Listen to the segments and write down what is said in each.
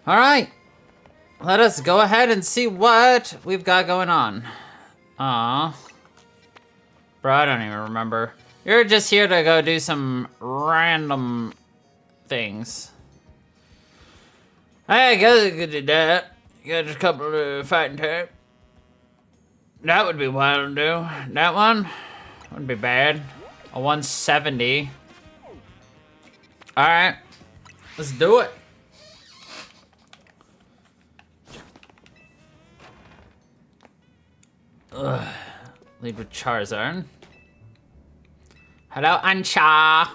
Alright. Let us go ahead and see what we've got going on. Bro, I don't even remember. You're just here to go do some random things. Hey, I guess I could do that. You got just a couple of fighting type. That would be wild to do. That one wouldn't be bad. A 170. Alright. Let's do it. Ugh. Lead with Charizard. Hello, Ancha.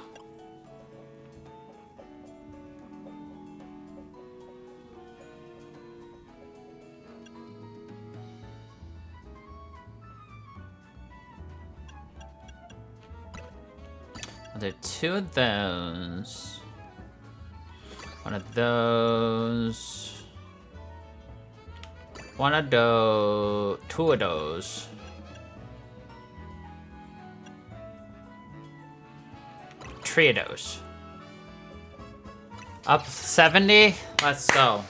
Are there two of those? One of those. One of those. Two of those. Three of those. Up 70? Let's go.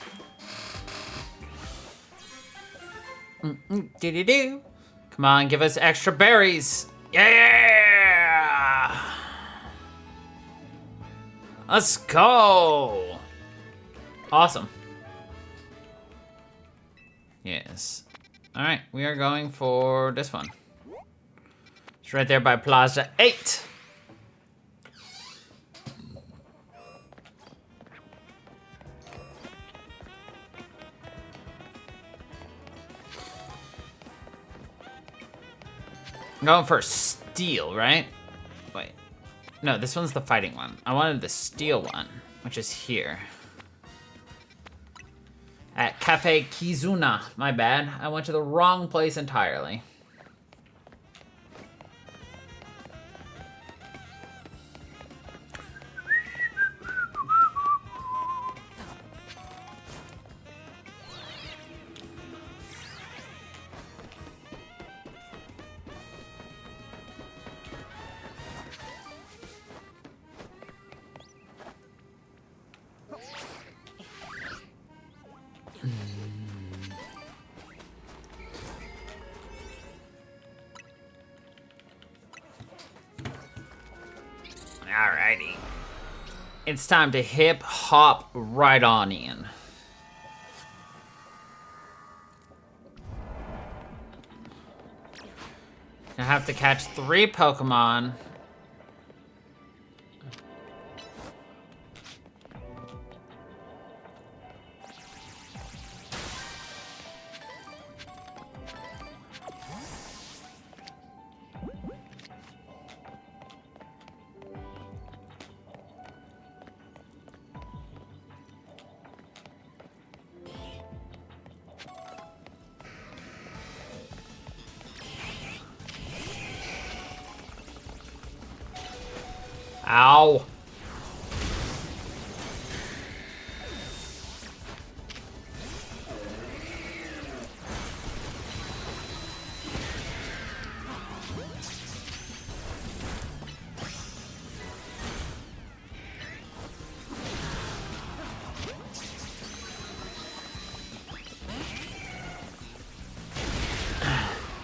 Do-do-do. Come on, give us extra berries. Yeah! Let's go! Awesome. Yes. Alright, we are going for this one. It's right there by Plaza 8. I'm going for steel, right? Wait. No, this one's the fighting one. I wanted the steel one, which is here. At Cafe Kizuna. My bad. I went to the wrong place entirely. Alrighty. It's time to hip hop right on in. I have to catch 3 Pokemon. Ow.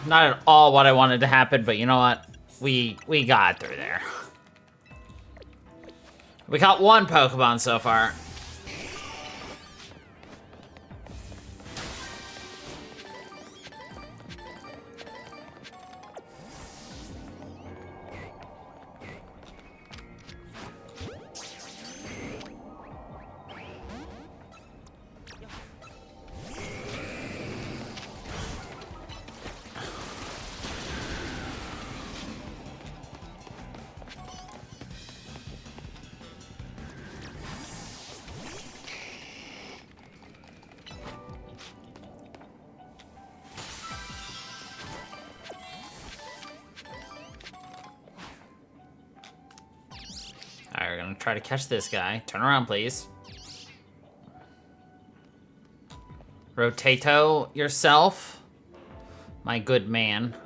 Not at all what I wanted to happen, but you know what? We got through there. We caught 1 Pokemon so far. Alright, we're gonna try to catch this guy. Turn around, please. Rotato yourself, my good man.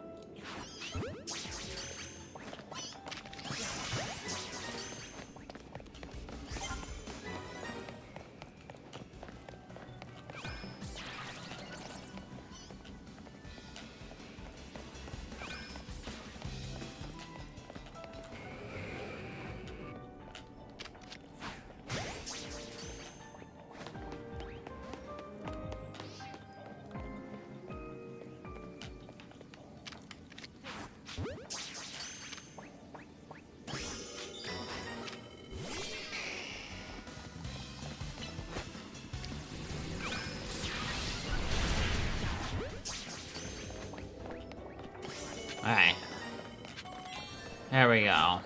Alright. There we go.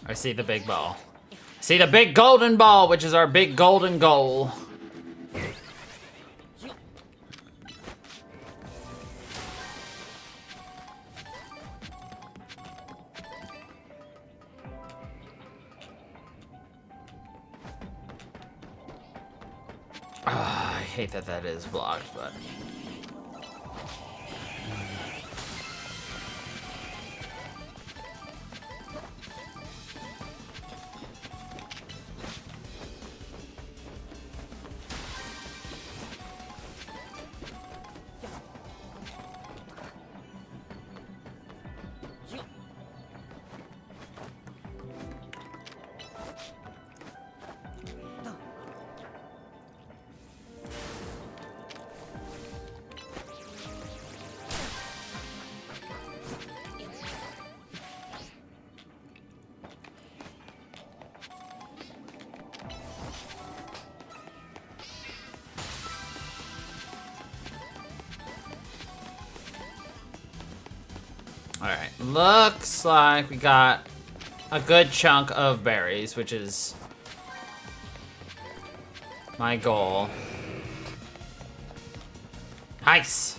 I see the big ball. See the big golden ball, which is our big golden goal. I hate that that is blocked, but... Alright, looks like we got a good chunk of berries, which is my goal. Nice!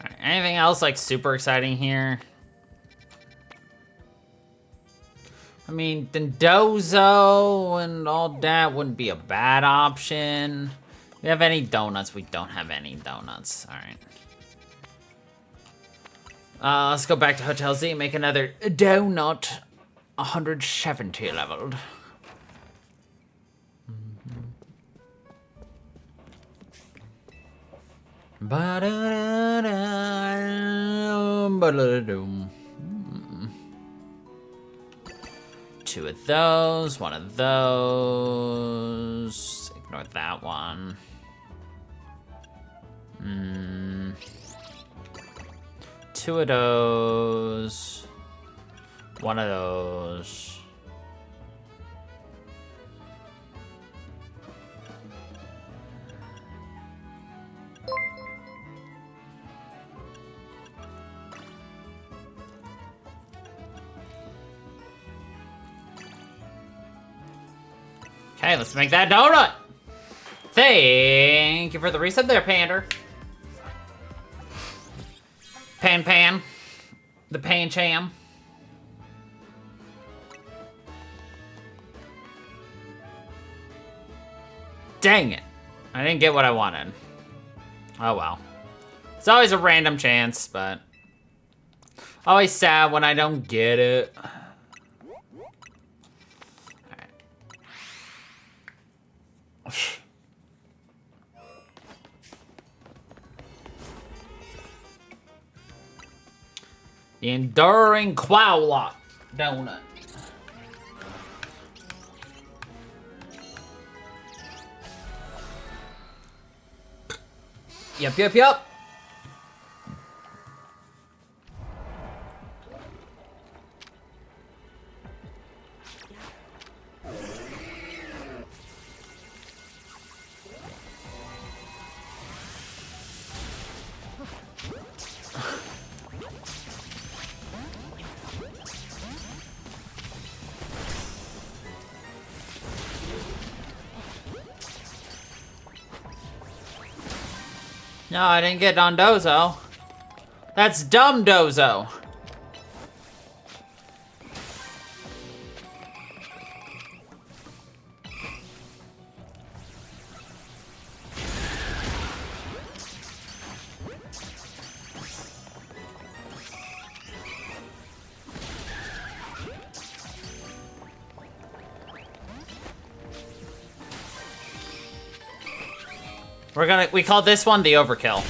Alright, anything else like super exciting here? I mean, Dendozo and all that wouldn't be a bad option. Do we have any donuts? We don't have any donuts. Alright. Let's go back to Hotel Z and make another donut. 170 leveled. Ba-da-da-da, two of those, one of those. Ignore that one. Two of those. One of those. Okay, let's make that donut. Thank you for the reset there, Pander. Pan. The Pan Cham. Dang it. I didn't get what I wanted. Oh well. It's always a random chance, but always sad when I don't get it. The Enduring Quowlot donut. Yep. No, I didn't get Dondozo. That's dumb Dozo. We call this one the overkill.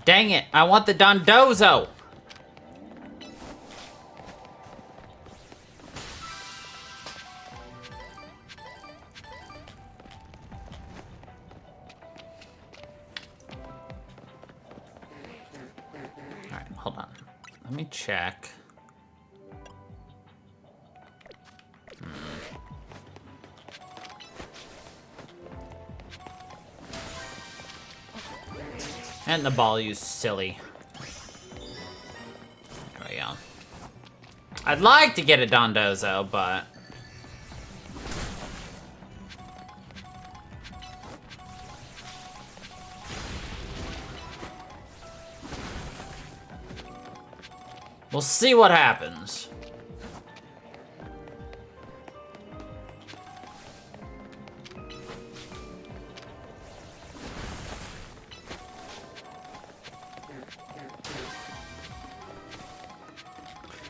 Dang it, I want the Dondozo. Alright, hold on. Let me check. And the ball, you silly. There we go. I'd like to get a Dondozo, but... we'll see what happens.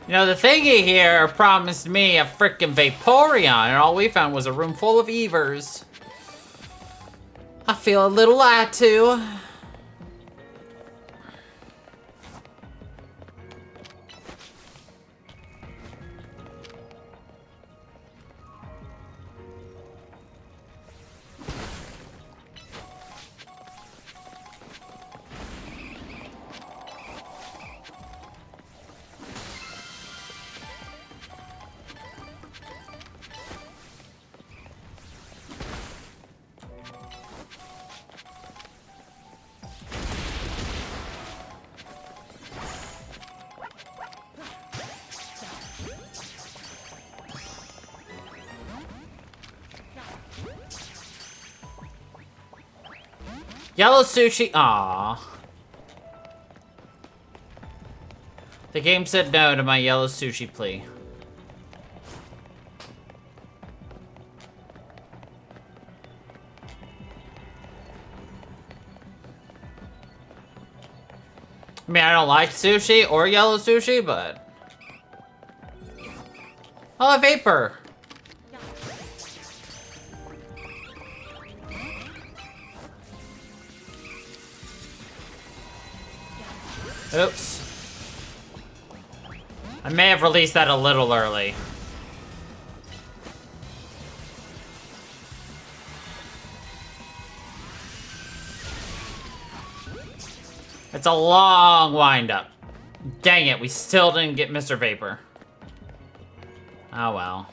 You know, the thingy here promised me a frickin' Vaporeon, and all we found was a room full of Evers. I feel a little lied to. Yellow sushi. Aww. The game said no to my yellow sushi plea. I mean, I don't like sushi or yellow sushi, but... oh, a vapor! Oops. I may have released that a little early. It's a long wind-up. Dang it, we still didn't get Mr. Vapor. Oh well.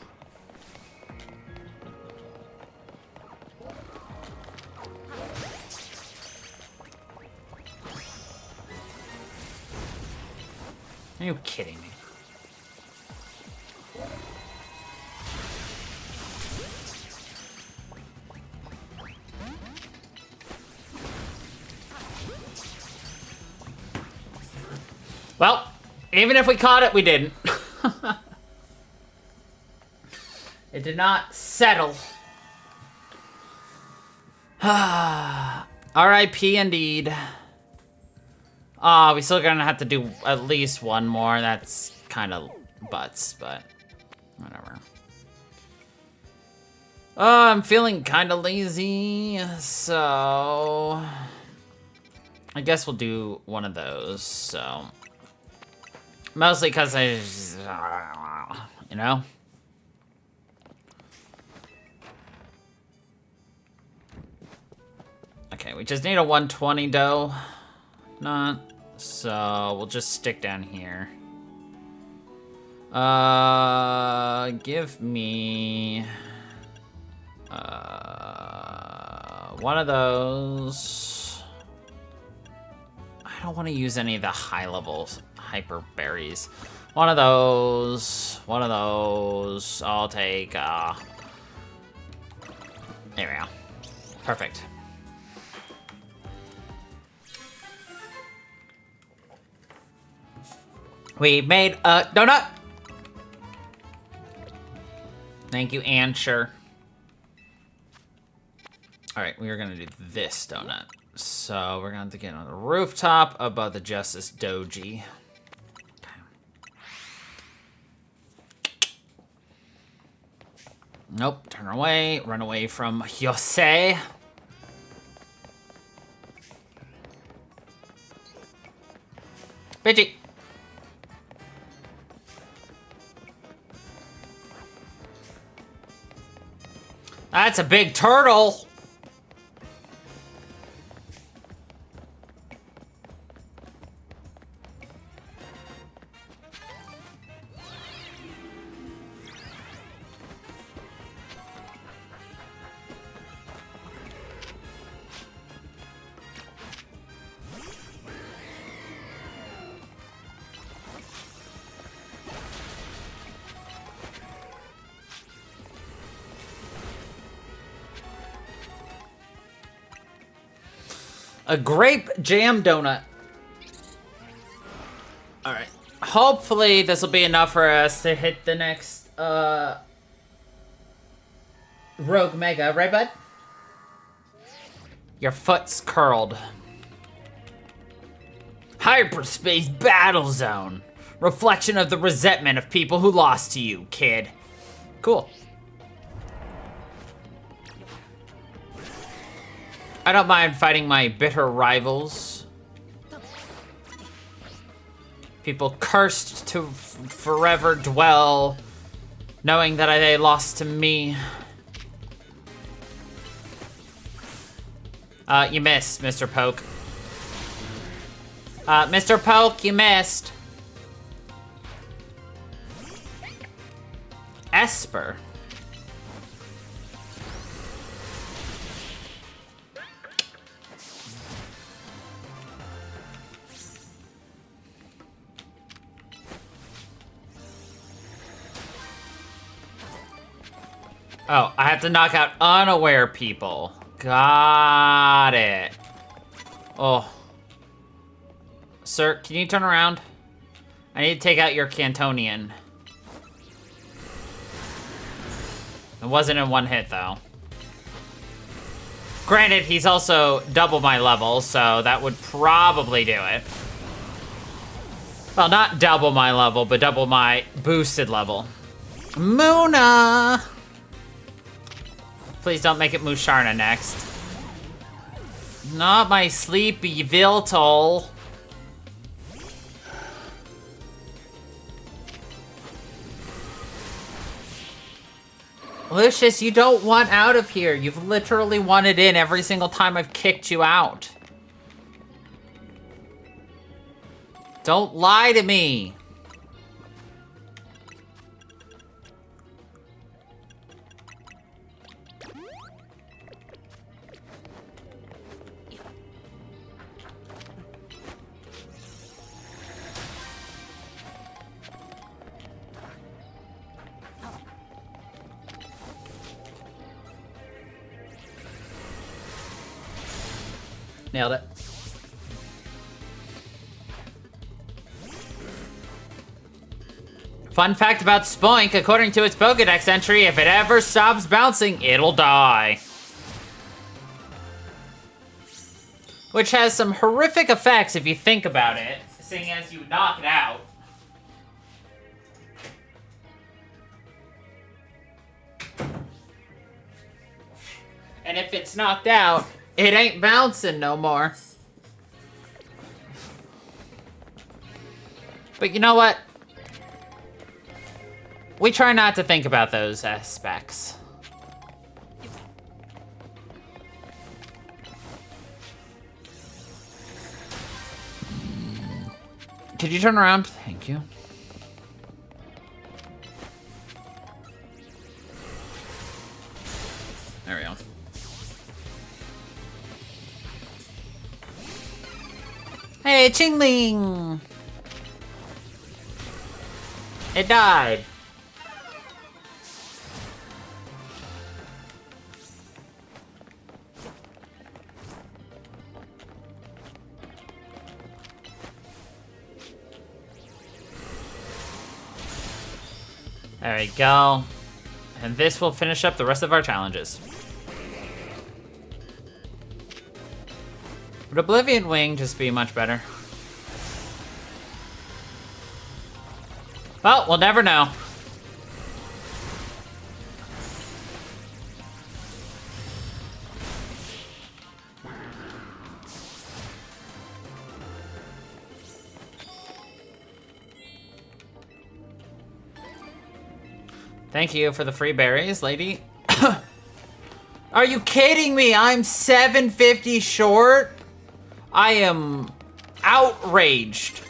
Are you kidding me? Well, even if we caught it, we didn't. It did not settle. R.I.P. indeed. We still gonna have to do at least one more. That's kind of butts, but whatever. I'm feeling kind of lazy, so I guess we'll do one of those. So mostly because you know. Okay, we just need a 120 dough. Not. So we'll just stick down here. Give me one of those. I don't want to use any of the high level hyper berries. One of those. One of those. I'll take there we go. Perfect. We made a donut. Thank you, Ann. Sure. All right, we are gonna do this donut. So we're gonna have to get on the rooftop above the Justice Doji. Nope. Turn away. Run away from Yosei. Pidgey. That's a big turtle. A grape jam donut. Alright. Hopefully this will be enough for us to hit the next Rogue Mega, right bud? Your foot's curled. Hyperspace Battle Zone. Reflection of the resentment of people who lost to you, kid. Cool. I don't mind fighting my bitter rivals. People cursed to forever dwell, knowing that they lost to me. You missed, Mr. Poke. Mr. Poke, you missed. Esper. Oh, I have to knock out unaware people. Got it. Oh. Sir, can you turn around? I need to take out your Cantonian. It wasn't in one hit, though. Granted, he's also double my level, so that would probably do it. Well, not double my level, but double my boosted level. Muna! Please don't make it Musharna next. Not my sleepy Viltol. Lucius, you don't want out of here. You've literally wanted in every single time I've kicked you out. Don't lie to me. Nailed it. Fun fact about Spoink, according to its Pokedex entry, if it ever stops bouncing, it'll die. Which has some horrific effects if you think about it, seeing as you knock it out. And if it's knocked out, it ain't bouncing no more. But you know what? We try not to think about those aspects. Could you turn around? Thank you. There we go. Hey, Chingling! It died. There we go. And this will finish up the rest of our challenges. Would Oblivion Wing just be much better? Well, we'll never know. Thank you for the free berries, lady. Are you kidding me? I'm 750 short? I am outraged.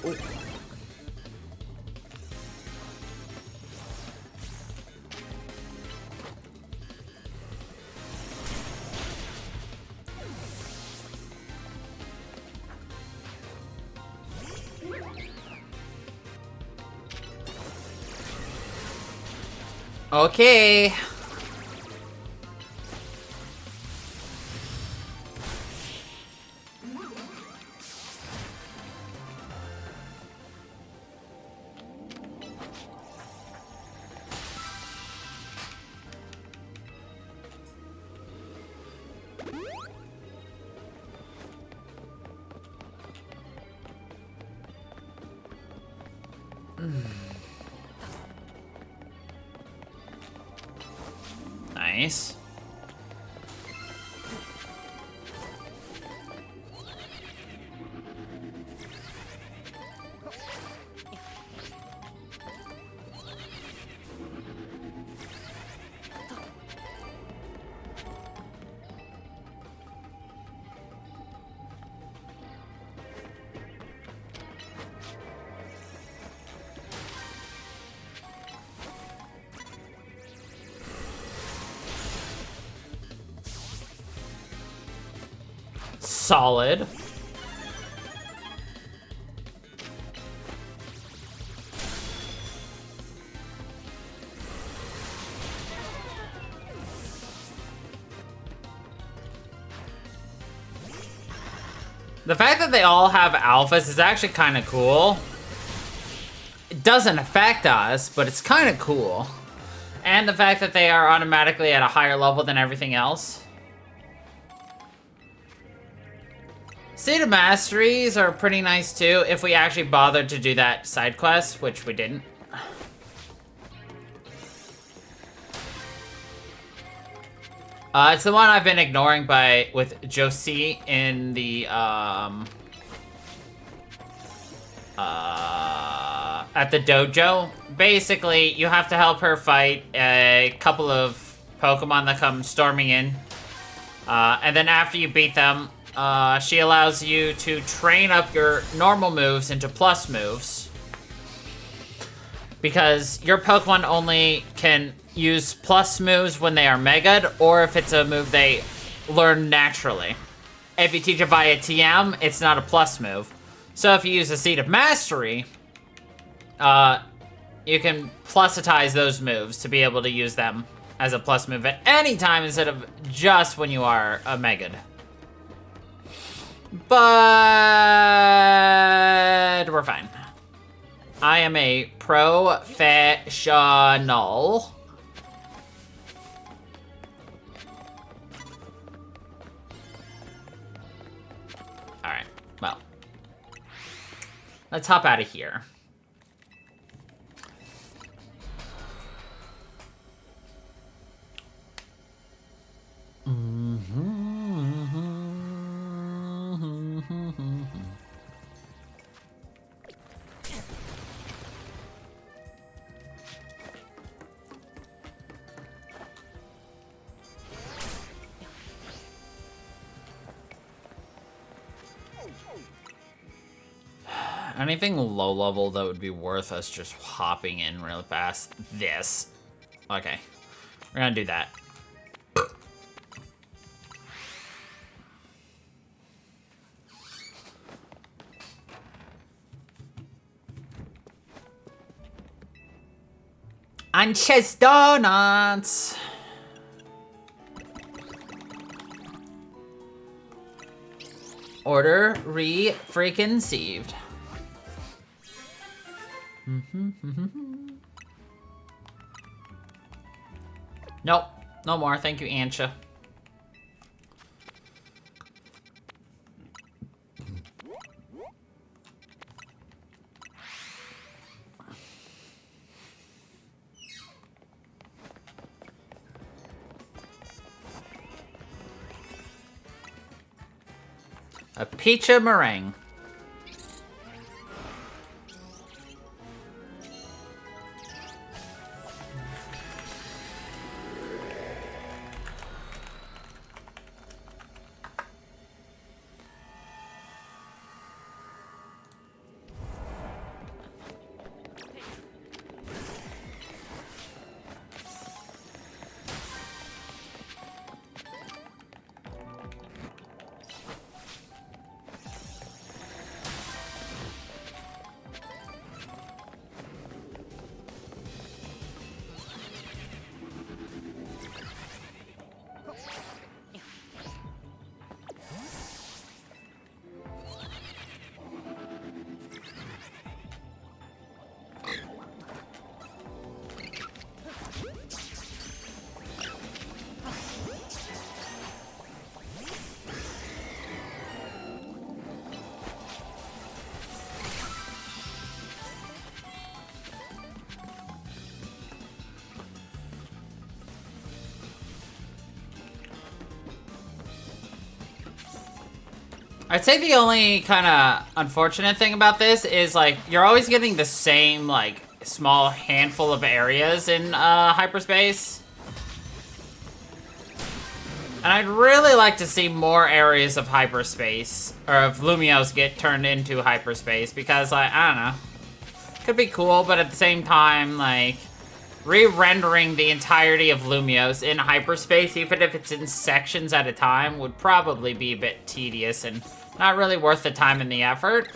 Okay. Nice. Solid. The fact that they all have alphas is actually kind of cool. It doesn't affect us, but it's kind of cool. And the fact that they are automatically at a higher level than everything else. Seed of Masteries are pretty nice too, if we actually bothered to do that side quest, which we didn't. It's the one I've been ignoring with Josie in the, at the dojo. Basically, you have to help her fight a couple of Pokemon that come storming in. And then after you beat them, she allows you to train up your normal moves into plus moves. Because your Pokemon only can use plus moves when they are Mega'd, or if it's a move they learn naturally. If you teach it via TM, it's not a plus move. So if you use a Seed of Mastery, you can plusitize those moves to be able to use them as a plus move at any time instead of just when you are a Mega'd. But we're fine. I am a professional. Alright, well. Let's hop out of here. Anything low level that would be worth us just hopping in really fast. This. Okay. We're gonna do that. And chest donuts. Order re-freaking-ceived. Nope, no more. Thank you, Ansha. A peach meringue. I'd say the only kind of unfortunate thing about this is, like, you're always getting the same, like, small handful of areas in hyperspace. And I'd really like to see more areas of hyperspace, or of Lumiose get turned into hyperspace, because, like, I don't know. Could be cool, but at the same time, like, re-rendering the entirety of Lumiose in hyperspace, even if it's in sections at a time, would probably be a bit tedious and not really worth the time and the effort.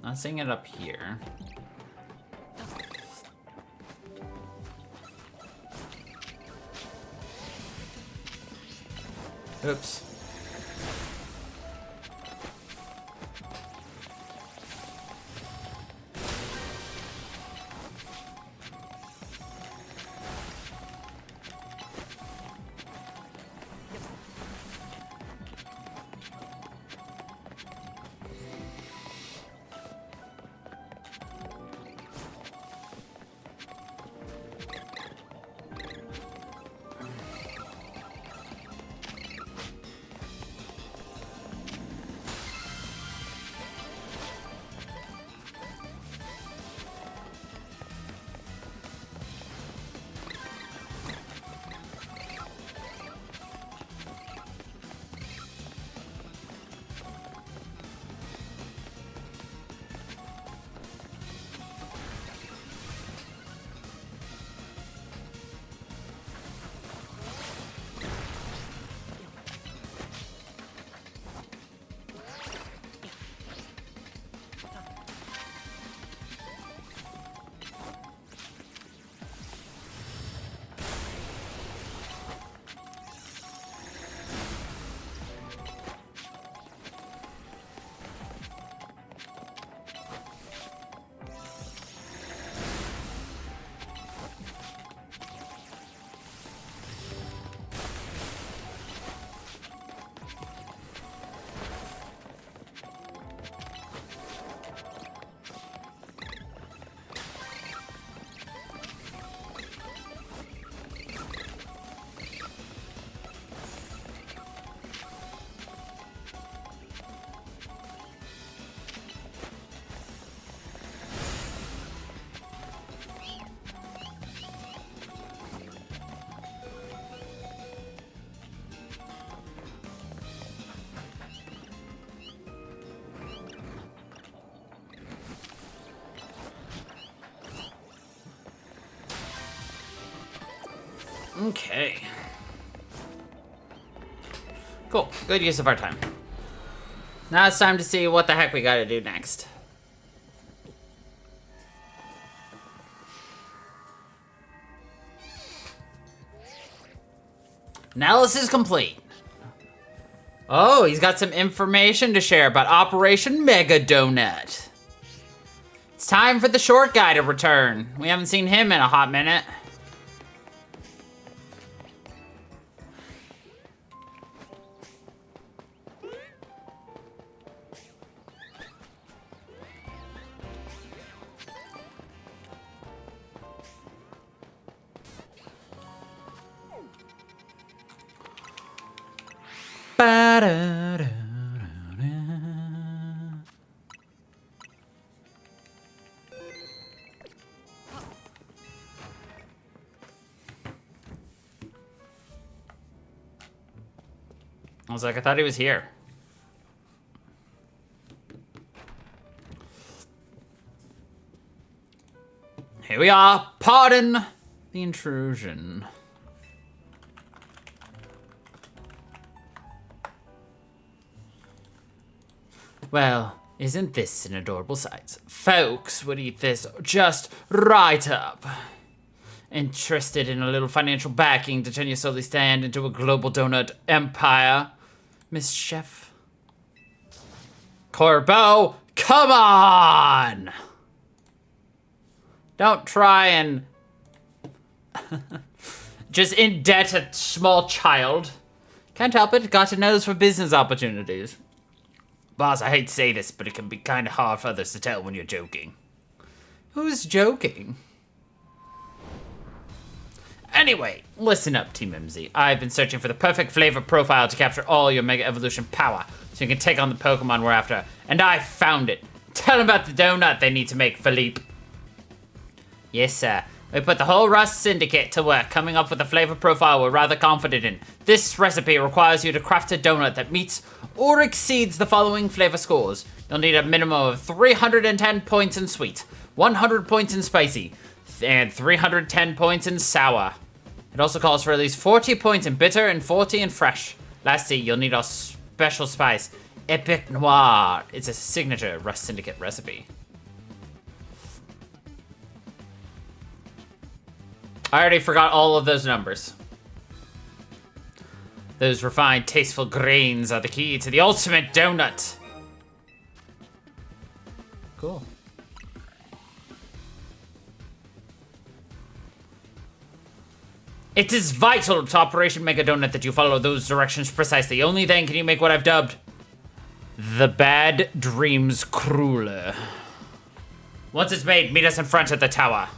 Not seeing it up here. Oops. Okay. Cool. Good use of our time. Now it's time to see what the heck we gotta do next. Analysis complete. Oh, he's got some information to share about Operation Mega Donut. It's time for the short guy to return. We haven't seen him in a hot minute. I was like, I thought he was here. Here we are. Pardon the intrusion. Well, isn't this an adorable sight? Folks would eat this just right up. Interested in a little financial backing to turn your slowly stand into a global donut empire, Miss Chef? Corbeau, come on! Don't try and Just in debt, a small child. Can't help it, got a nose for business opportunities. Boss, I hate to say this, but it can be kind of hard for others to tell when you're joking. Who's joking? Anyway, listen up, Team MZ. I've been searching for the perfect flavor profile to capture all your Mega Evolution power, so you can take on the Pokemon we're after, and I found it. Tell them about the donut they need to make, Philippe. Yes, sir. We put the whole Rust Syndicate to work, coming up with a flavor profile we're rather confident in. This recipe requires you to craft a donut that meets or exceeds the following flavor scores. You'll need a minimum of 310 points in sweet, 100 points in spicy, and 310 points in sour. It also calls for at least 40 points in bitter and 40 in fresh. Lastly, you'll need our special spice, Epic Noir. It's a signature Rust Syndicate recipe. I already forgot all of those numbers. Those refined, tasteful grains are the key to the ultimate donut. Cool. It is vital to Operation Mega Donut that you follow those directions precisely. Only then can you make what I've dubbed the Bad Dreams Crueler. Once it's made, meet us in front of the tower.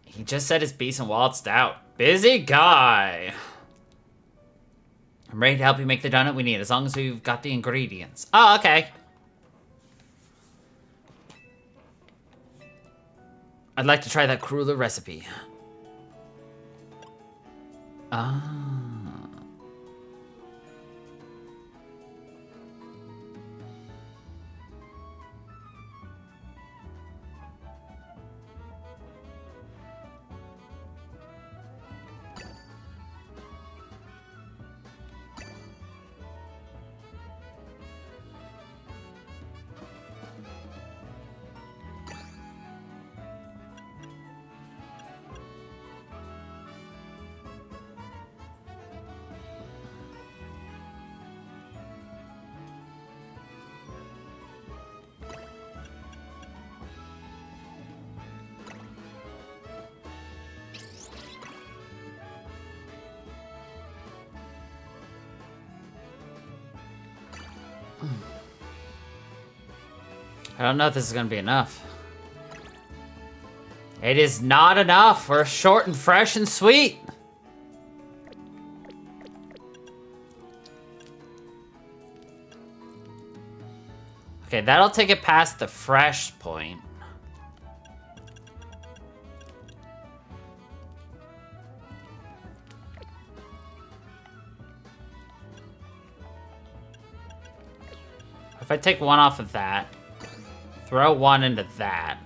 He just said his piece and waltzed out. Busy guy. I'm ready to help you make the donut we need, as long as we've got the ingredients. Oh, okay. I'd like to try that crueler recipe. Ah. I don't know if this is gonna be enough. It is not enough. We're short and fresh and sweet. Okay, that'll take it past the fresh point. If I take one off of that, throw one into that.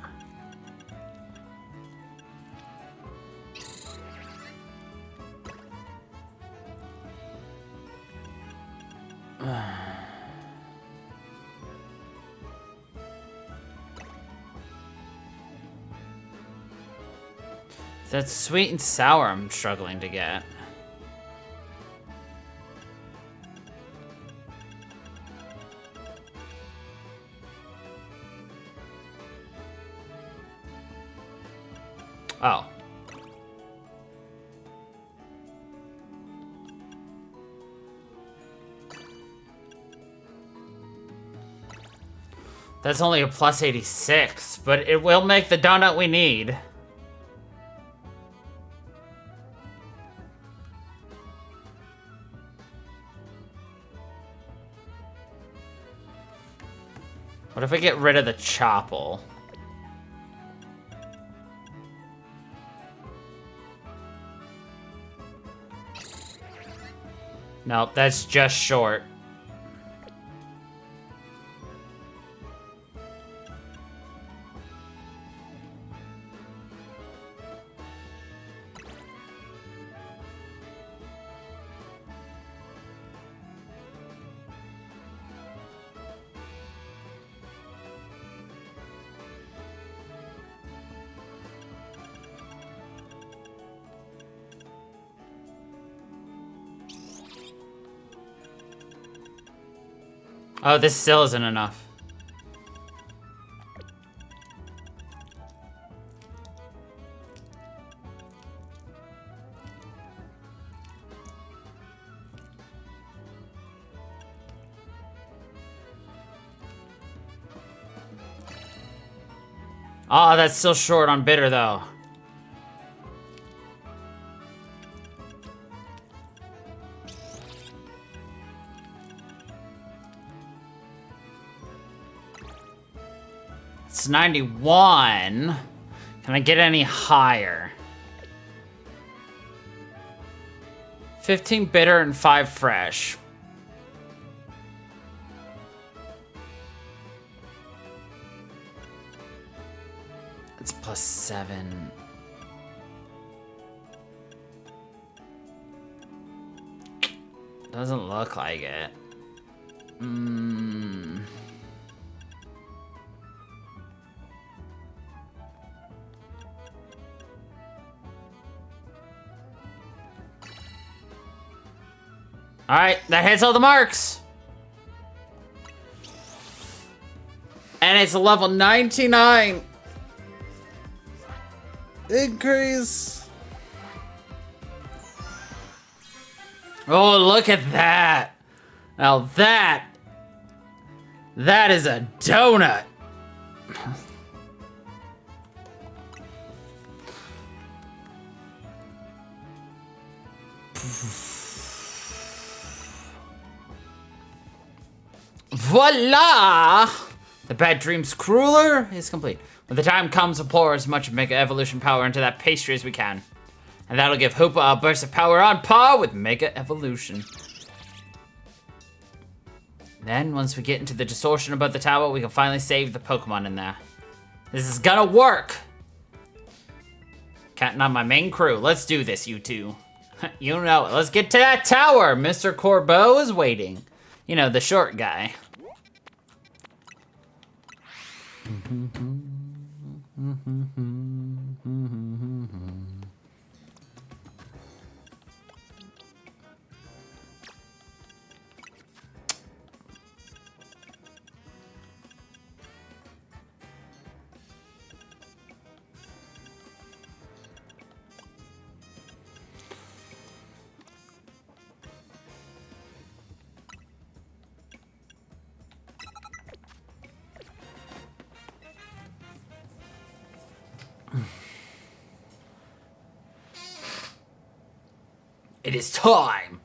That's sweet and sour I'm struggling to get. Oh. That's only a plus 86, but it will make the donut we need. What if I get rid of the Chopple? Nope, that's just short. Oh, this still isn't enough. Oh, that's still short on bitter, though. It's 91. Can I get any higher? 15 bitter and 5 fresh. It's +7. Doesn't look like it. Alright, that hits all the marks. And it's a level 99. Increase. Oh, look at that. Now that is a donut. Voila! The bad dream's crueler is complete. When the time comes, we'll pour as much Mega Evolution power into that pastry as we can. And that'll give Hoopa a burst of power on par with Mega Evolution. Then, once we get into the distortion above the tower, we can finally save the Pokemon in there. This is gonna work! Counting on my main crew. Let's do this, you two. You know it. Let's get to that tower! Mr. Corbeau is waiting. You know, the short guy. It is time!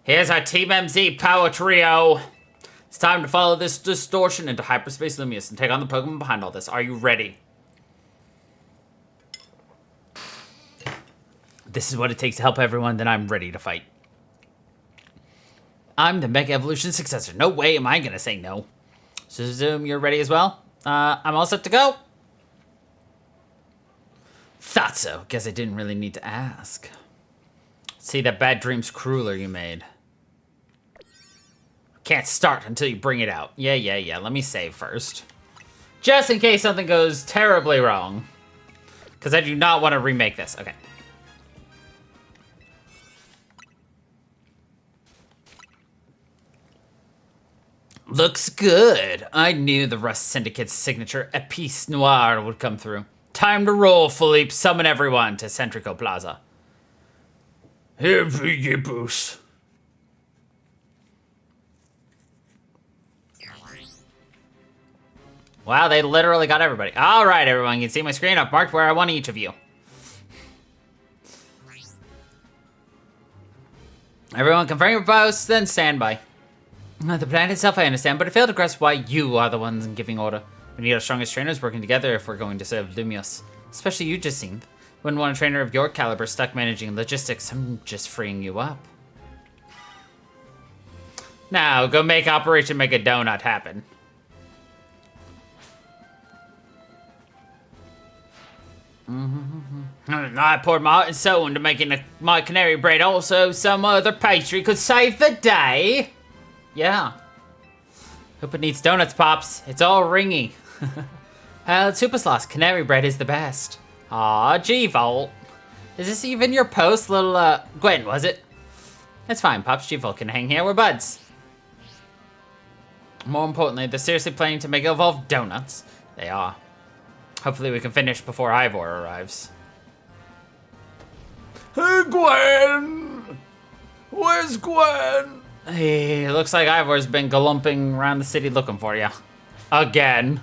Here's our Team MZ Power Trio! It's time to follow this distortion into hyperspace Lumiose and take on the Pokemon behind all this. Are you ready? This is what it takes to help everyone, then I'm ready to fight. I'm the Mega Evolution successor. No way am I gonna say no. So Zoom, you're ready as well? I'm all set to go. Thought so. Guess I didn't really need to ask. See that bad dream's crueler you made. Can't start until you bring it out. Yeah. Let me save first. Just in case something goes terribly wrong. Because I do not want to remake this. Okay. Looks good. I knew the Rust Syndicate's signature Épice Noire would come through. Time to roll, Philippe. Summon everyone to Centrico Plaza. Heavy yippers. Wow, they literally got everybody. All right, everyone, you can see my screen. I've marked where I want each of you. Everyone confirm your posts, then stand by. The plan itself I understand, but I fail to grasp why you are the ones giving order. We need our strongest trainers working together if we're going to save Lumiose. Especially you, Jacinthe. Wouldn't want a trainer of your caliber stuck managing logistics. I'm just freeing you up. Now, go make Operation Make a Donut happen. I poured my heart and soul into making my canary bread. Also, some other pastry could save the day. Yeah. Hope it needs donuts, Pops. It's all ringy. It's super sauce. Canary bread is the best. Aw, G-Volt. Is this even your post, little, Gwen, was it? It's fine, Pops. G-Volt can hang here. We're buds. More importantly, they're seriously planning to make evolve donuts. They are. Hopefully we can finish before Ivor arrives. Hey, Gwen! Where's Gwen? Hey, looks like Ivor's been galumping around the city looking for you. Again.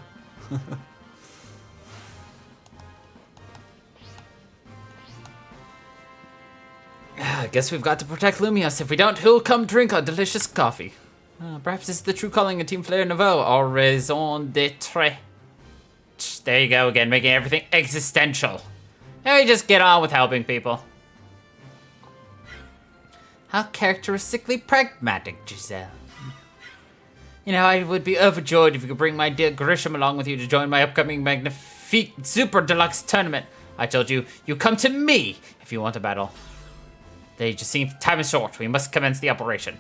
I guess we've got to protect Lumiose. If we don't, who'll come drink our delicious coffee? Perhaps it's the true calling of Team Fleur Nouveau, or raison d'etre. There you go again, making everything existential. Now we just get on with helping people. How characteristically pragmatic, Giselle. You know, I would be overjoyed if you could bring my dear Grisham along with you to join my upcoming magnifique super deluxe tournament. I told you, you come to me if you want a battle. They just seem time is short. We must commence the operation.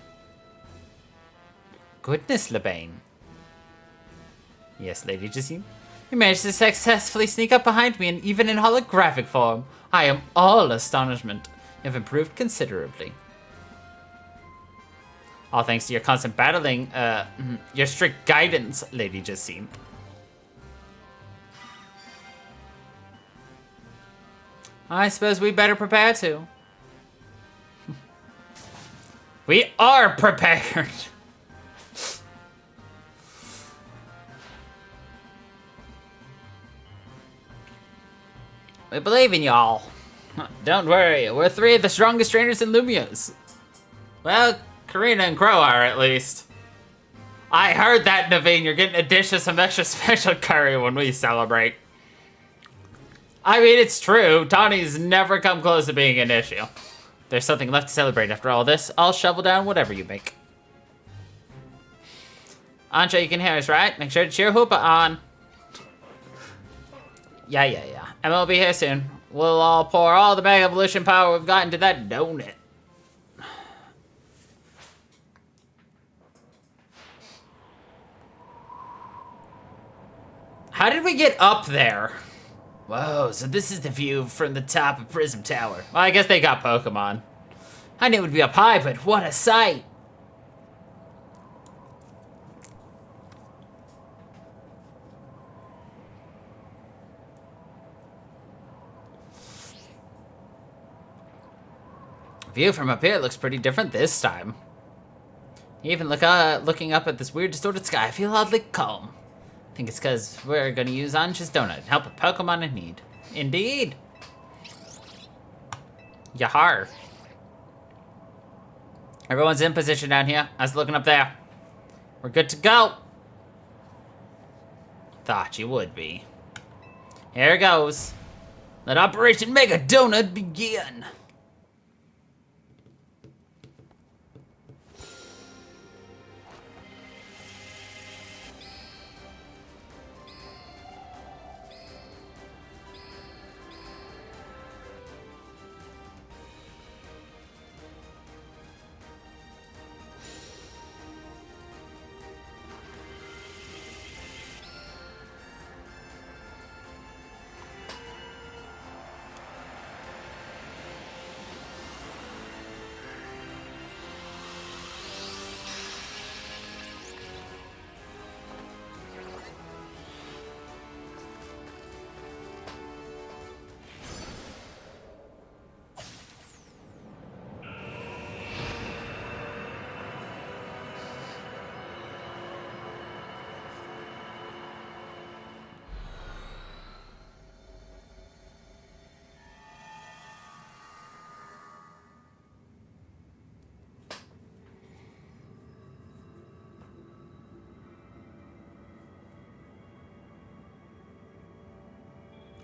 Goodness, Lebane. Yes, Lady Jacine. You managed to successfully sneak up behind me, and even in holographic form. I am all astonishment. You have improved considerably. All thanks to your constant battling, your strict guidance, Lady Jacine. I suppose we better prepare too. We are prepared. We believe in y'all. Don't worry, we're three of the strongest trainers in Lumiose. Well, Karina and Crow are, at least. I heard that, Naveen. You're getting a dish of some extra special curry when we celebrate. I mean, it's true. Tawny's never come close to being an issue. There's something left to celebrate after all this. I'll shovel down whatever you make. Anja, you can hear us, right? Make sure to cheer Hoopa on. Yeah. Emma will be here soon. We'll all pour all the Mega Evolution power we've got into that donut. How did we get up there? Whoa, so this is the view from the top of Prism Tower. Well, I guess they got Pokemon. I knew it would be up high, but what a sight. View from up here looks pretty different this time. Even looking up at this weird distorted sky, I feel oddly calm. I think it's because we're going to use Anja's Donut and help a Pokemon in need. Indeed. Yahar. Everyone's in position down here. I was looking up there. We're good to go. Thought you would be. Here it goes. Let Operation Mega Donut begin.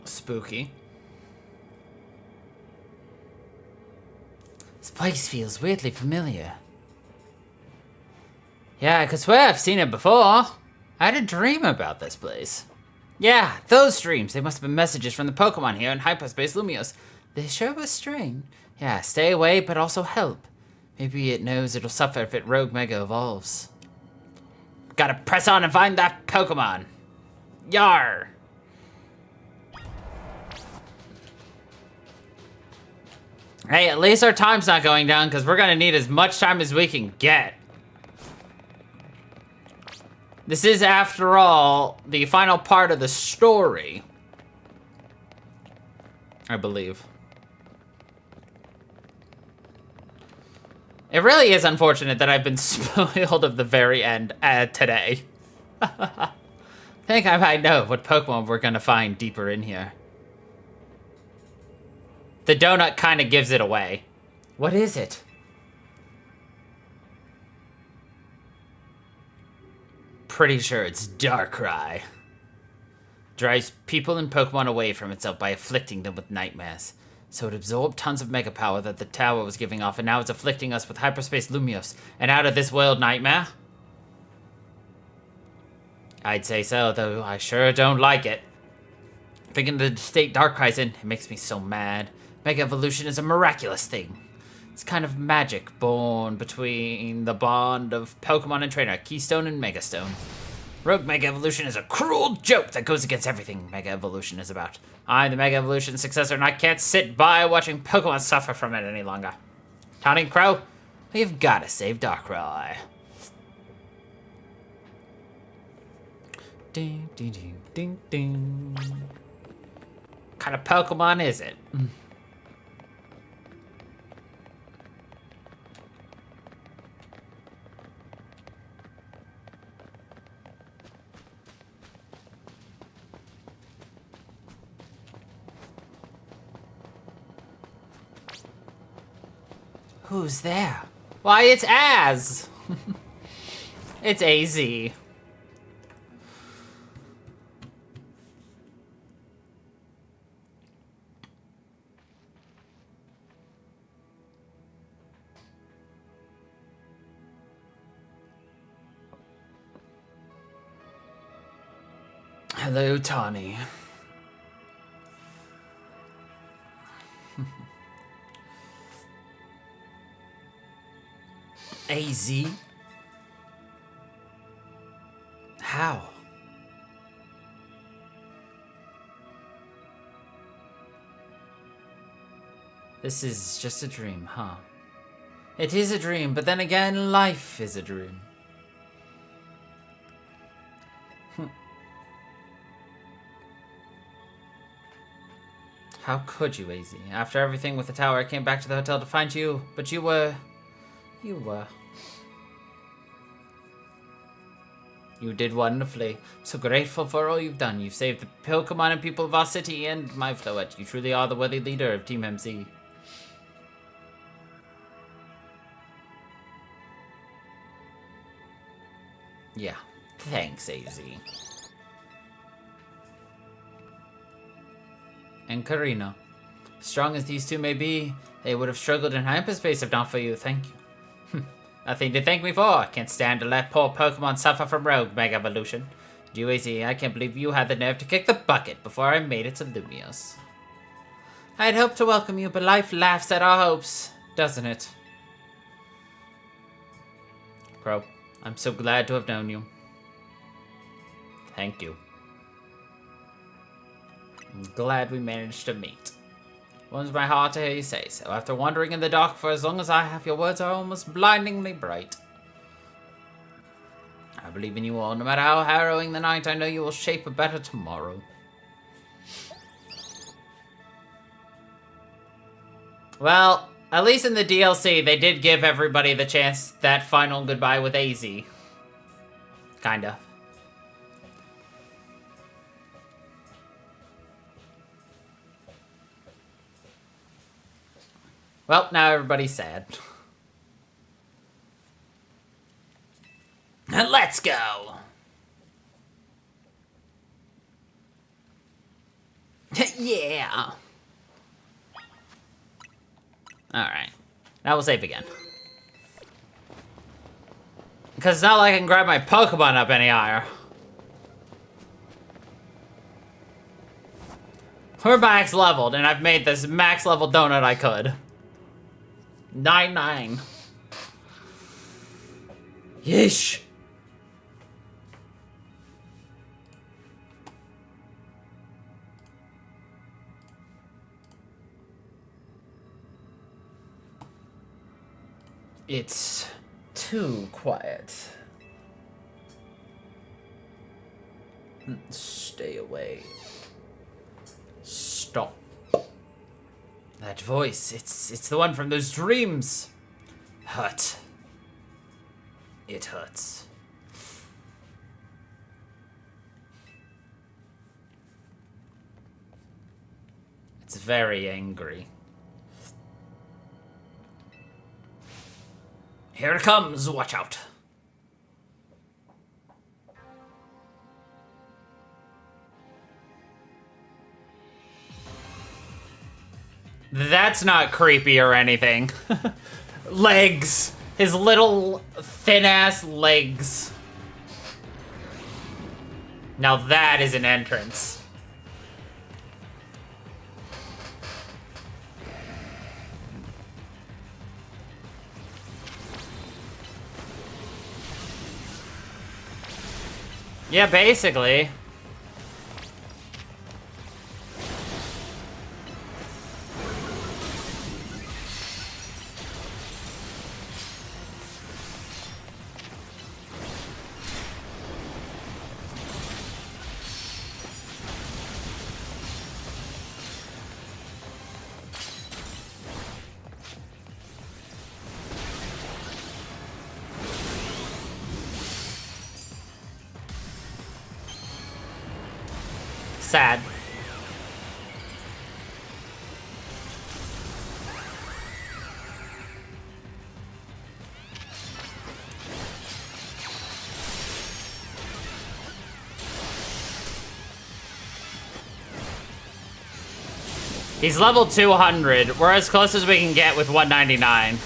Spooky. This place feels weirdly familiar. Yeah, I could swear I've seen it before. I had a dream about this place. Yeah, those dreams. They must have been messages from the Pokemon here in Hyperspace Lumiose. They sure were strange. Yeah, stay away, but also help. Maybe it knows it'll suffer if it Rogue Mega evolves. Gotta press on and find that Pokemon. Yar! Hey, at least our time's not going down, because we're going to need as much time as we can get. This is, after all, the final part of the story. I believe. It really is unfortunate that I've been spoiled of the very end today. I think I might know what Pokemon we're going to find deeper in here. The donut kind of gives it away. What is it? Pretty sure it's Darkrai. Drives people and Pokemon away from itself by afflicting them with nightmares. So it absorbed tons of mega power that the tower was giving off, and now it's afflicting us with hyperspace Lumiose, an out-of-this-world nightmare? I'd say so, though I sure don't like it. Thinking of the state Darkrai's in, it makes me so mad. Mega Evolution is a miraculous thing. It's kind of magic born between the bond of Pokemon and trainer, Keystone and Megastone. Rogue Mega Evolution is a cruel joke that goes against everything Mega Evolution is about. I'm the Mega Evolution successor, and I can't sit by watching Pokemon suffer from it any longer. Taunting Crow, we've got to save Darkrai. Ding, ding, ding, ding, ding. What kind of Pokemon is it? Who's there? Why, it's Az! It's AZ. Hello, Tawny. AZ? How? This is just a dream, huh? It is a dream, but then again, life is a dream. How could you, AZ? After everything with the tower, I came back to the hotel to find you, but you were... You did wonderfully. So grateful for all you've done. You've saved the Pokemon and people of our city and my Floette. You truly are the worthy leader of Team MC. Yeah. Thanks, AZ. And Karina. Strong as these two may be, they would have struggled in hyperspace if not for you. Thank you. Nothing to thank me for. I can't stand to let poor Pokemon suffer from Rogue Mega Evolution. You, AZ, I can't believe you had the nerve to kick the bucket before I made it to Lumiose. I had hoped to welcome you, but life laughs at our hopes, doesn't it? Crow, I'm so glad to have known you. Thank you. I'm glad we managed to meet. Warms my heart to hear you say so. After wandering in the dark for as long as I have, your words are almost blindingly bright. I believe in you all. No matter how harrowing the night, I know you will shape a better tomorrow. Well, at least in the DLC, they did give everybody the chance that final goodbye with AZ. Kinda. Well, now everybody's sad. And let's go! Yeah! Alright. Now we'll save again. Because it's not like I can grab my Pokemon up any higher. We're max leveled, and I've made this max level donut I could. 9-9. Yeesh. It's too quiet. Stay away. Stop. That voice, it's the one from those dreams. Hurt. It hurts. It's very angry. Here it comes, watch out. That's not creepy or anything. Legs. His little thin-ass legs. Now that is an entrance. Yeah, basically. Sad. He's level 200. We're as close as we can get with 199.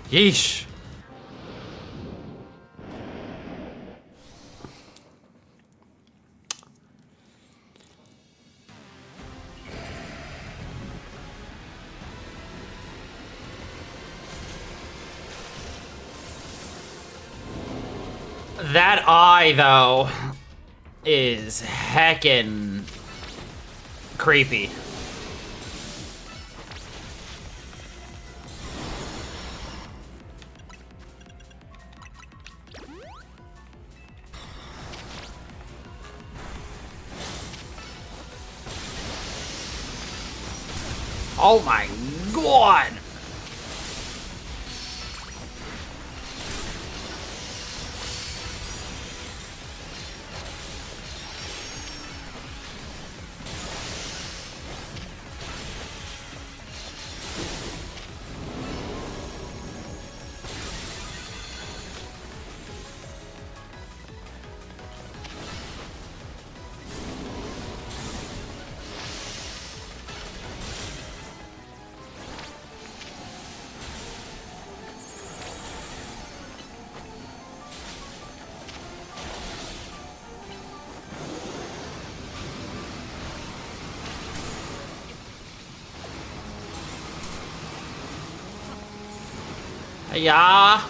Yeesh. That eye, though, is heckin' creepy. Oh my god! Yeah.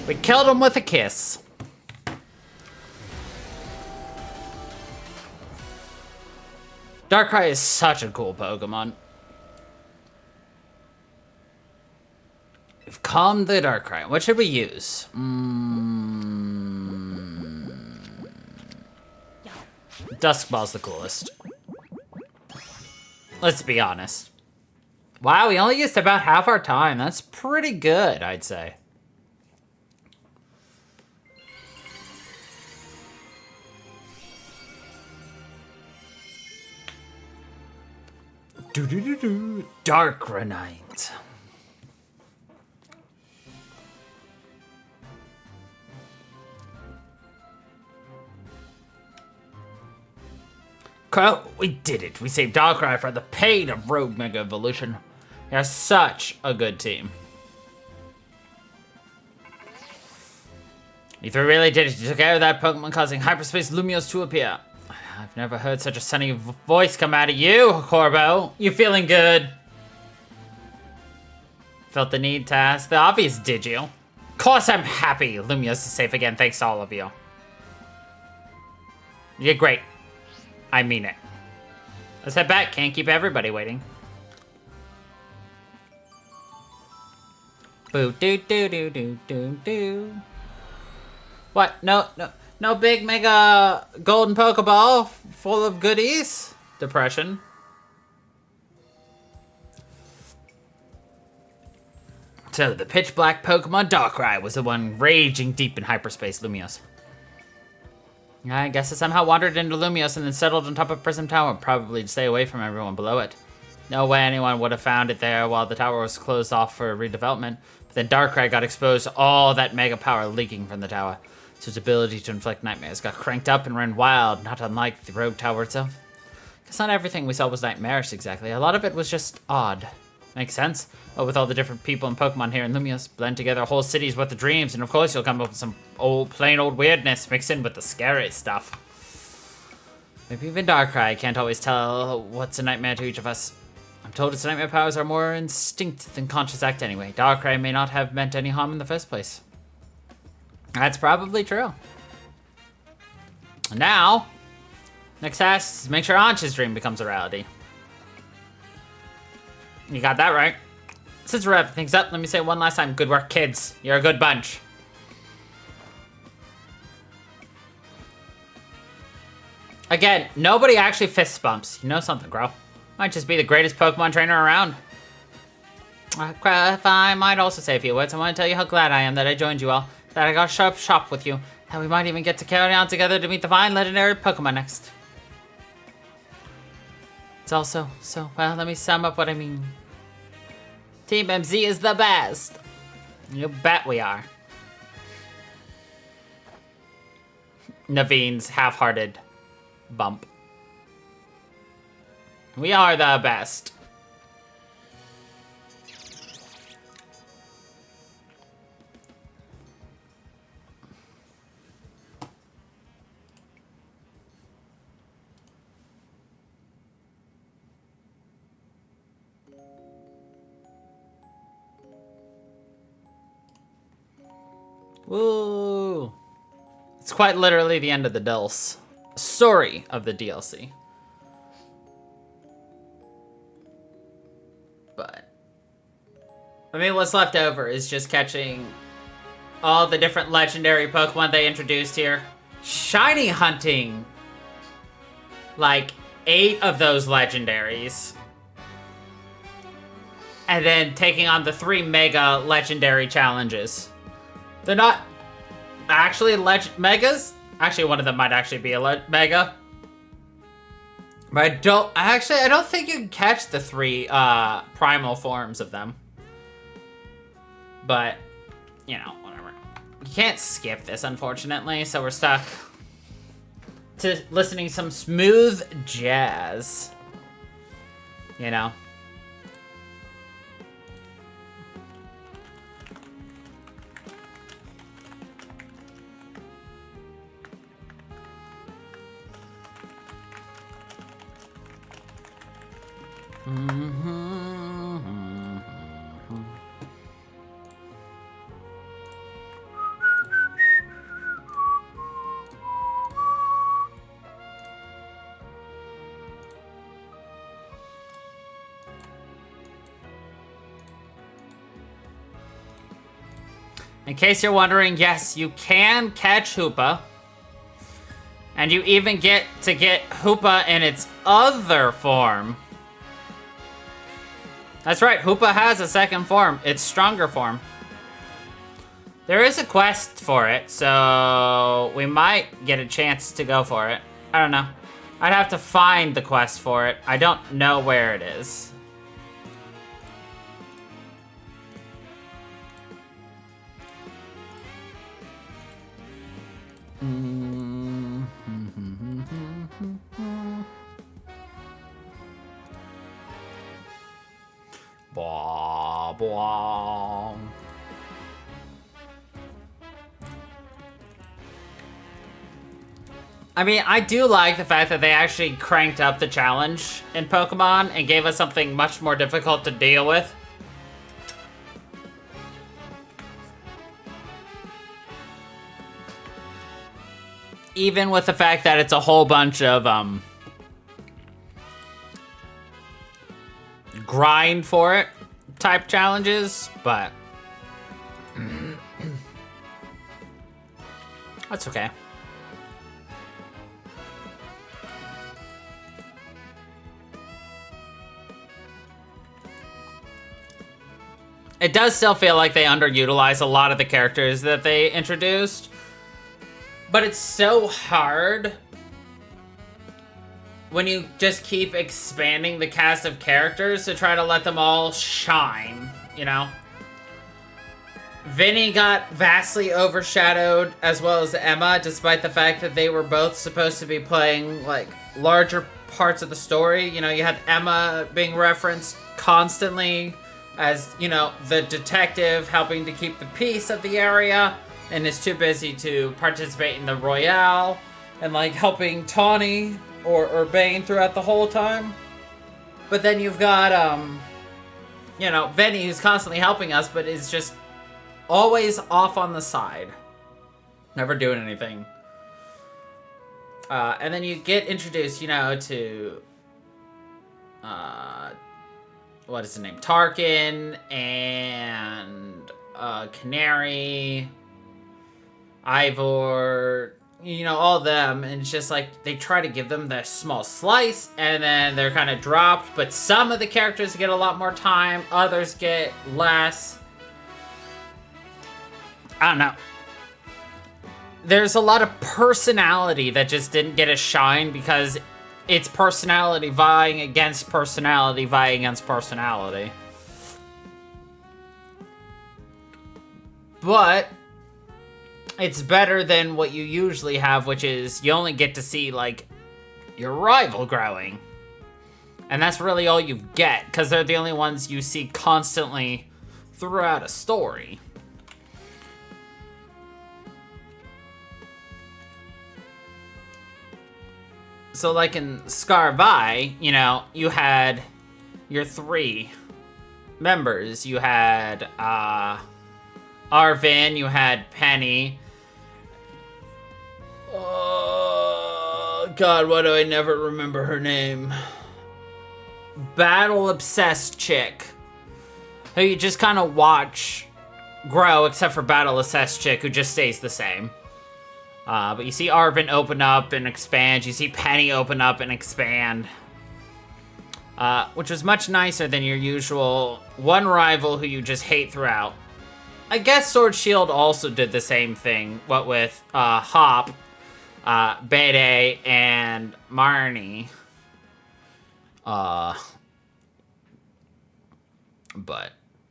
We killed him with a kiss. Darkrai is such a cool Pokemon. calm the Darkrai. What should we use? Dusk Ball's the coolest. Let's be honest. Wow, we only used about half our time. That's pretty good, I'd say. Dark Granite. Crow, we did it. We saved Darkrai from the pain of Rogue Mega Evolution. We are such a good team. You three really did it. You took care of that Pokemon, causing Hyperspace Lumiose to appear. I've never heard such a sunny voice come out of you, Corbo. You feeling good? Felt the need to ask the obvious, did you? Of course I'm happy Lumiose is safe again, thanks to all of you. You're great. I mean it. Let's head back, can't keep everybody waiting. Boo doo doo doo doo doo doo. What? No big mega golden Pokeball full of goodies? Depression. So, the pitch black Pokemon Darkrai was the one raging deep in hyperspace Lumiose. I guess it somehow wandered into Lumiose and then settled on top of Prism Tower, probably to stay away from everyone below it. No way anyone would have found it there while the tower was closed off for redevelopment. But then Darkrai got exposed to all that mega power leaking from the tower. So its ability to inflict nightmares got cranked up and ran wild, not unlike the Rogue Tower itself. Because not everything we saw was nightmarish exactly. A lot of it was just odd. Makes sense. But with all the different people and Pokemon here in Lumiose, blend together whole cities with the dreams, and of course you'll come up with some plain old weirdness mixed in with the scary stuff. Maybe even Darkrai can't always tell what's a nightmare to each of us. I'm told its nightmare powers are more instinct than conscious act anyway. Darkrai may not have meant any harm in the first place. That's probably true. Now, next task is make sure Ansh's dream becomes a reality. You got that right. Since we're wrapping things up, let me say one last time. Good work, kids. You're a good bunch. Again, nobody actually fist bumps. You know something, Crow. Might just be the greatest Pokemon trainer around. If I might also say a few words, I want to tell you how glad I am that I joined you all. That I got to sharp shop with you. That we might even get to carry on together to meet the fine legendary Pokemon next. It's also, well, let me sum up what I mean. Team MZ is the best. You bet we are. Naveen's half-hearted bump. We are the best. Woo! It's quite literally the end of the DLC. Story of the DLC. But I mean, what's left over is just catching all the different legendary Pokemon they introduced here. Shiny hunting like 8 of those legendaries. And then taking on the 3 mega legendary challenges. They're not actually megas. Actually, one of them might actually be a mega. But I don't think you can catch the 3 primal forms of them. But, you know, whatever. You can't skip this, unfortunately, so we're stuck to listening to some smooth jazz. You know? In case you're wondering, yes, you can catch Hoopa. And you even get to get Hoopa in its other form. That's right, Hoopa has a second form. Its stronger form. There is a quest for it, so we might get a chance to go for it. I don't know. I'd have to find the quest for it. I don't know where it is. Blah, blah. I mean, I do like the fact that they actually cranked up the challenge in Pokemon and gave us something much more difficult to deal with. Even with the fact that it's a whole bunch of, grind for it type challenges, but that's okay. It does still feel like they underutilize a lot of the characters that they introduced, but it's so hard when you just keep expanding the cast of characters to try to let them all shine, you know? Vinny got vastly overshadowed, as well as Emma, despite the fact that they were both supposed to be playing, like, larger parts of the story. You know, you had Emma being referenced constantly as, you know, the detective helping to keep the peace of the area, and is too busy to participate in the Royale, and, like, helping Tawny or Bane throughout the whole time. But then you've got, you know, Vinny, who's constantly helping us, but is just always off on the side. Never doing anything. And then you get introduced, you know, to, what is his name? Tarkin, and, Canary, Ivor, you know, all of them, and it's just like, they try to give them the small slice, and then they're kind of dropped, but some of the characters get a lot more time, others get less. I don't know. There's a lot of personality that just didn't get a shine because it's personality vying against personality vying against personality. But it's better than what you usually have, which is you only get to see, like, your rival growing. And that's really all you get, because they're the only ones you see constantly throughout a story. So, like in Scarvi, you know, you had your three members. You had, Arvin, you had Penny. Oh, God, why do I never remember her name? Battle-obsessed chick. Who you just kind of watch grow, except for Battle-obsessed chick, who just stays the same. But you see Arvin open up and expand. You see Penny open up and expand. Which was much nicer than your usual one rival who you just hate throughout. I guess Sword Shield also did the same thing, what with Hop, Bede, and Marnie. But,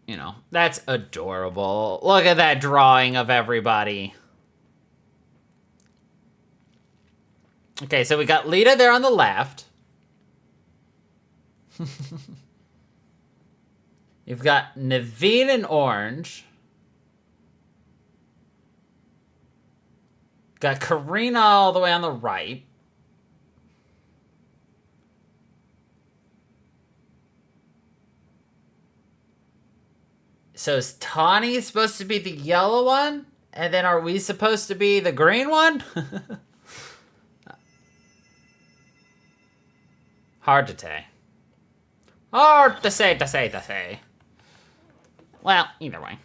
you know, that's adorable. Look at that drawing of everybody. Okay, so we got Lita there on the left. You've got Naveen in orange. Got Karina all the way on the right. So is Tawny supposed to be the yellow one? And then are we supposed to be the green one? Hard to say. Hard to say. Well, either way.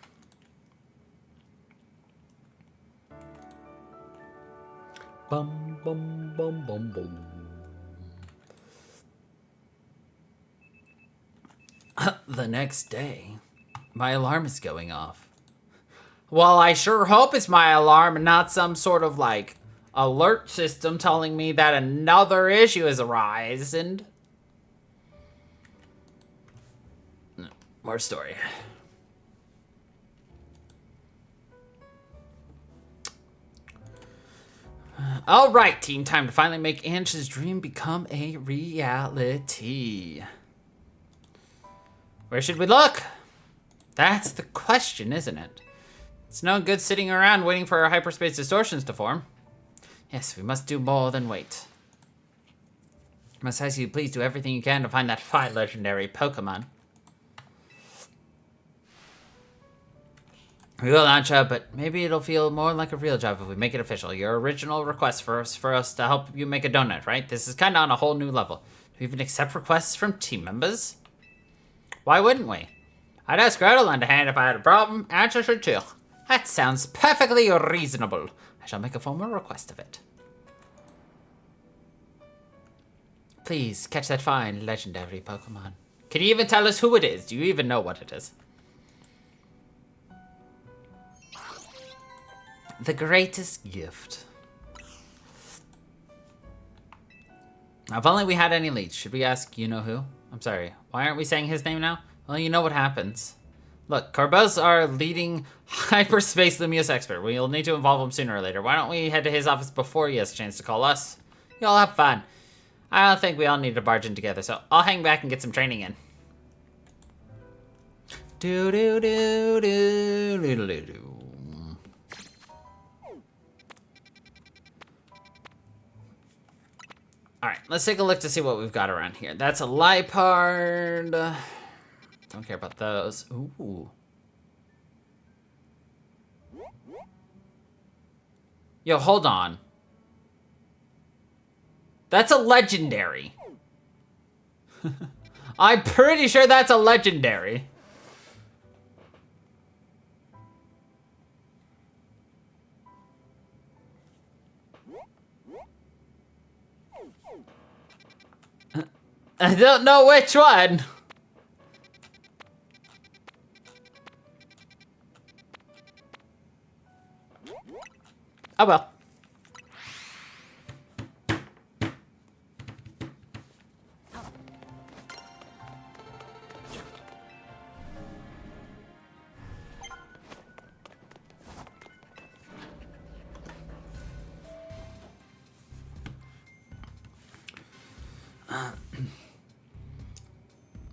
Bum, bum, bum, bum, bum. The next day, my alarm is going off. Well, I sure hope it's my alarm and not some sort of, like, alert system telling me that another issue has arisen. More story. All right, team, time to finally make Ange's dream become a reality. Where should we look? That's the question, isn't it? It's no good sitting around waiting for our hyperspace distortions to form. Yes, we must do more than wait. I must ask you, please do everything you can to find that 5 legendary Pokemon. We will launch out, but maybe it'll feel more like a real job if we make it official. Your original request for us to help you make a donut, right? This is kind of on a whole new level. Do we even accept requests from team members? Why wouldn't we? I'd ask her to lend a hand if I had a problem. Answer should too. That sounds perfectly reasonable. I shall make a formal request of it. Please, catch that fine legendary Pokemon. Can you even tell us who it is? Do you even know what it is? The greatest gift. Now, if only we had any leads. Should we ask you-know-who? I'm sorry. Why aren't we saying his name now? Well, you know what happens. Look, Corbo's our leading hyperspace Lumiose expert. We'll need to involve him sooner or later. Why don't we head to his office before he has a chance to call us? You'll have fun. I don't think we all need to barge in together, so I'll hang back and get some training in. Do-do-do-do-do-do-do. Alright, let's take a look to see what we've got around here. That's a Lipard. Don't care about those. Ooh. Yo, hold on. That's a legendary. I'm pretty sure that's a legendary. I don't know which one. Oh well.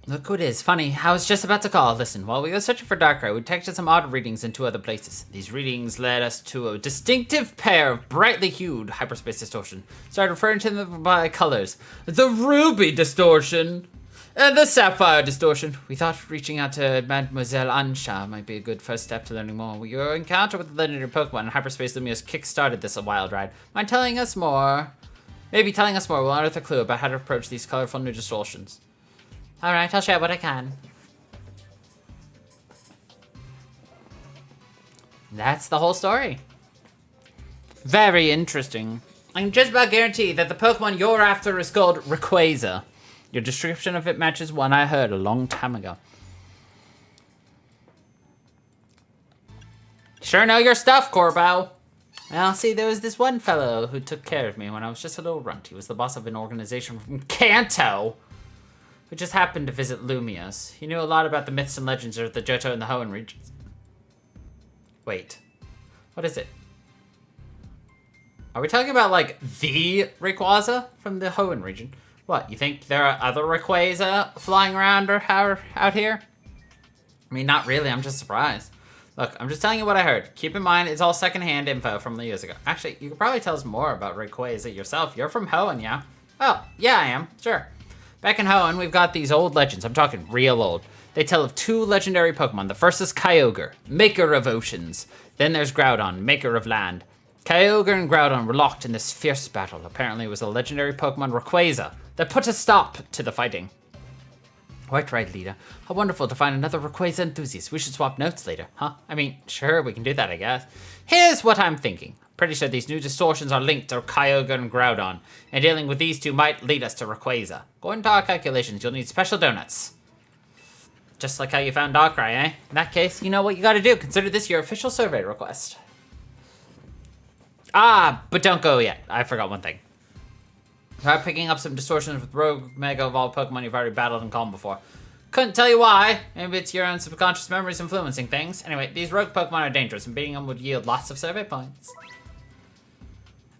Look who it is. Funny, I was just about to call. Listen, while we were searching for Darkrai, we detected some odd readings in 2 other places. These readings led us to a distinctive pair of brightly hued hyperspace distortion. Started referring to them by colors. The ruby distortion and the sapphire distortion. We thought reaching out to Mademoiselle Ansha might be a good first step to learning more. Your encounter with the legendary Pokemon in hyperspace Lumiose kick-started this wild ride. Mind telling us more? Maybe telling us more will unearth a clue about how to approach these colorful new distortions. Alright, I'll share what I can. That's the whole story. Very interesting. I can just about guarantee that the Pokemon you're after is called Rayquaza. Your description of it matches one I heard a long time ago. Sure know your stuff, Corbo. Well, see, there was this one fellow who took care of me when I was just a little runt. He was the boss of an organization from Kanto, who just happened to visit Lumiose. He knew a lot about the myths and legends of the Johto and the Hoenn regions. Wait, what is it? Are we talking about, like, the Rayquaza from the Hoenn region? What, you think there are other Rayquaza flying around or out here? I mean, not really, I'm just surprised. Look, I'm just telling you what I heard. Keep in mind, it's all secondhand info from the years ago. Actually, you could probably tell us more about Rayquaza yourself. You're from Hoenn, yeah? Oh, yeah, I am, sure. Back in Hoenn, we've got these old legends. I'm talking real old. They tell of 2 legendary Pokemon. The first is Kyogre, maker of oceans. Then there's Groudon, maker of land. Kyogre and Groudon were locked in this fierce battle. Apparently it was a legendary Pokemon, Rayquaza, that put a stop to the fighting. Quite right, Lita. How wonderful to find another Rayquaza enthusiast. We should swap notes later, huh? I mean, sure, we can do that, I guess. Here's what I'm thinking. Pretty sure these new distortions are linked to Kyogre and Groudon, and dealing with these two might lead us to Rayquaza. According to our calculations, you'll need special donuts. Just like how you found Darkrai, eh? In that case, you know what you gotta do. Consider this your official survey request. Ah, but don't go yet. I forgot one thing. Try picking up some distortions with Rogue Mega Evolved Pokemon you've already battled and calmed before. Couldn't tell you why. Maybe it's your own subconscious memories influencing things. Anyway, these rogue Pokemon are dangerous, and beating them would yield lots of survey points.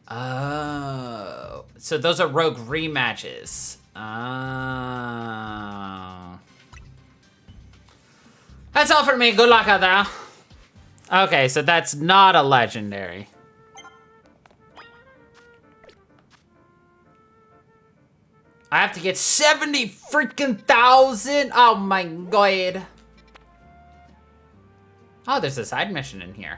Oh. So those are rogue rematches. Oh. That's all for me. Good luck out there. Okay, so that's not a legendary. I have to get 70 freaking thousand. Oh my god. Oh, there's a side mission in here.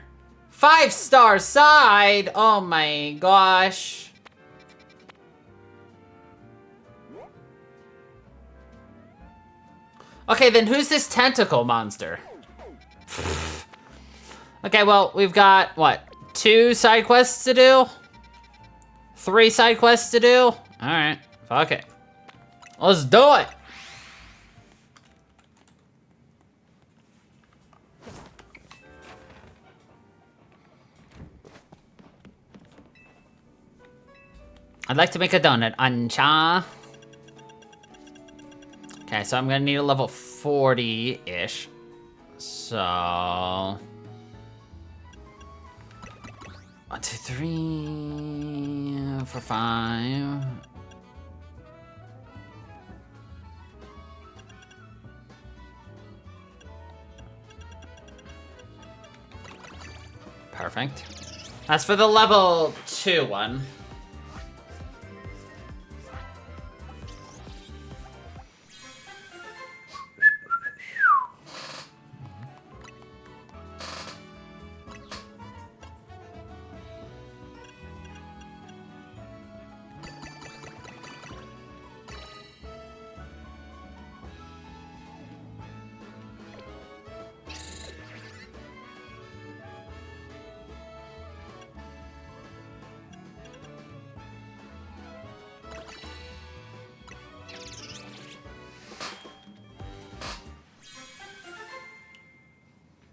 5-star side. Oh my gosh. Okay, then who's this tentacle monster? Okay, well, we've got, what, 2 side quests to do? 3 side quests to do? Alright, fuck it. Let's do it! I'd like to make a donut, Ancha. Okay, so I'm gonna need a level 40-ish. So... 1, 2, 3... 4, 5... Perfect. That's for the level 2 one.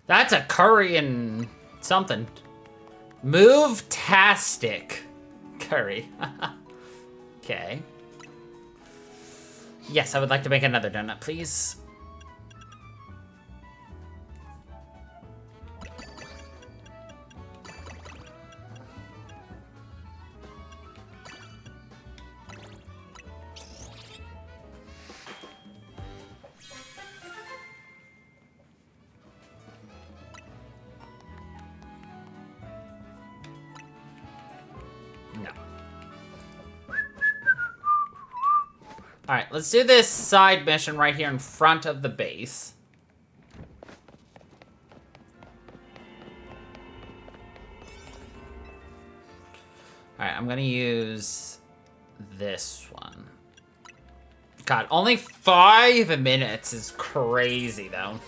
That's a curry and something. Move-tastic curry. Okay. Yes, I would like to make another donut, please. Alright, let's do this side mission right here in front of the base. Alright, I'm gonna use this one. God, only 5 minutes is crazy, though.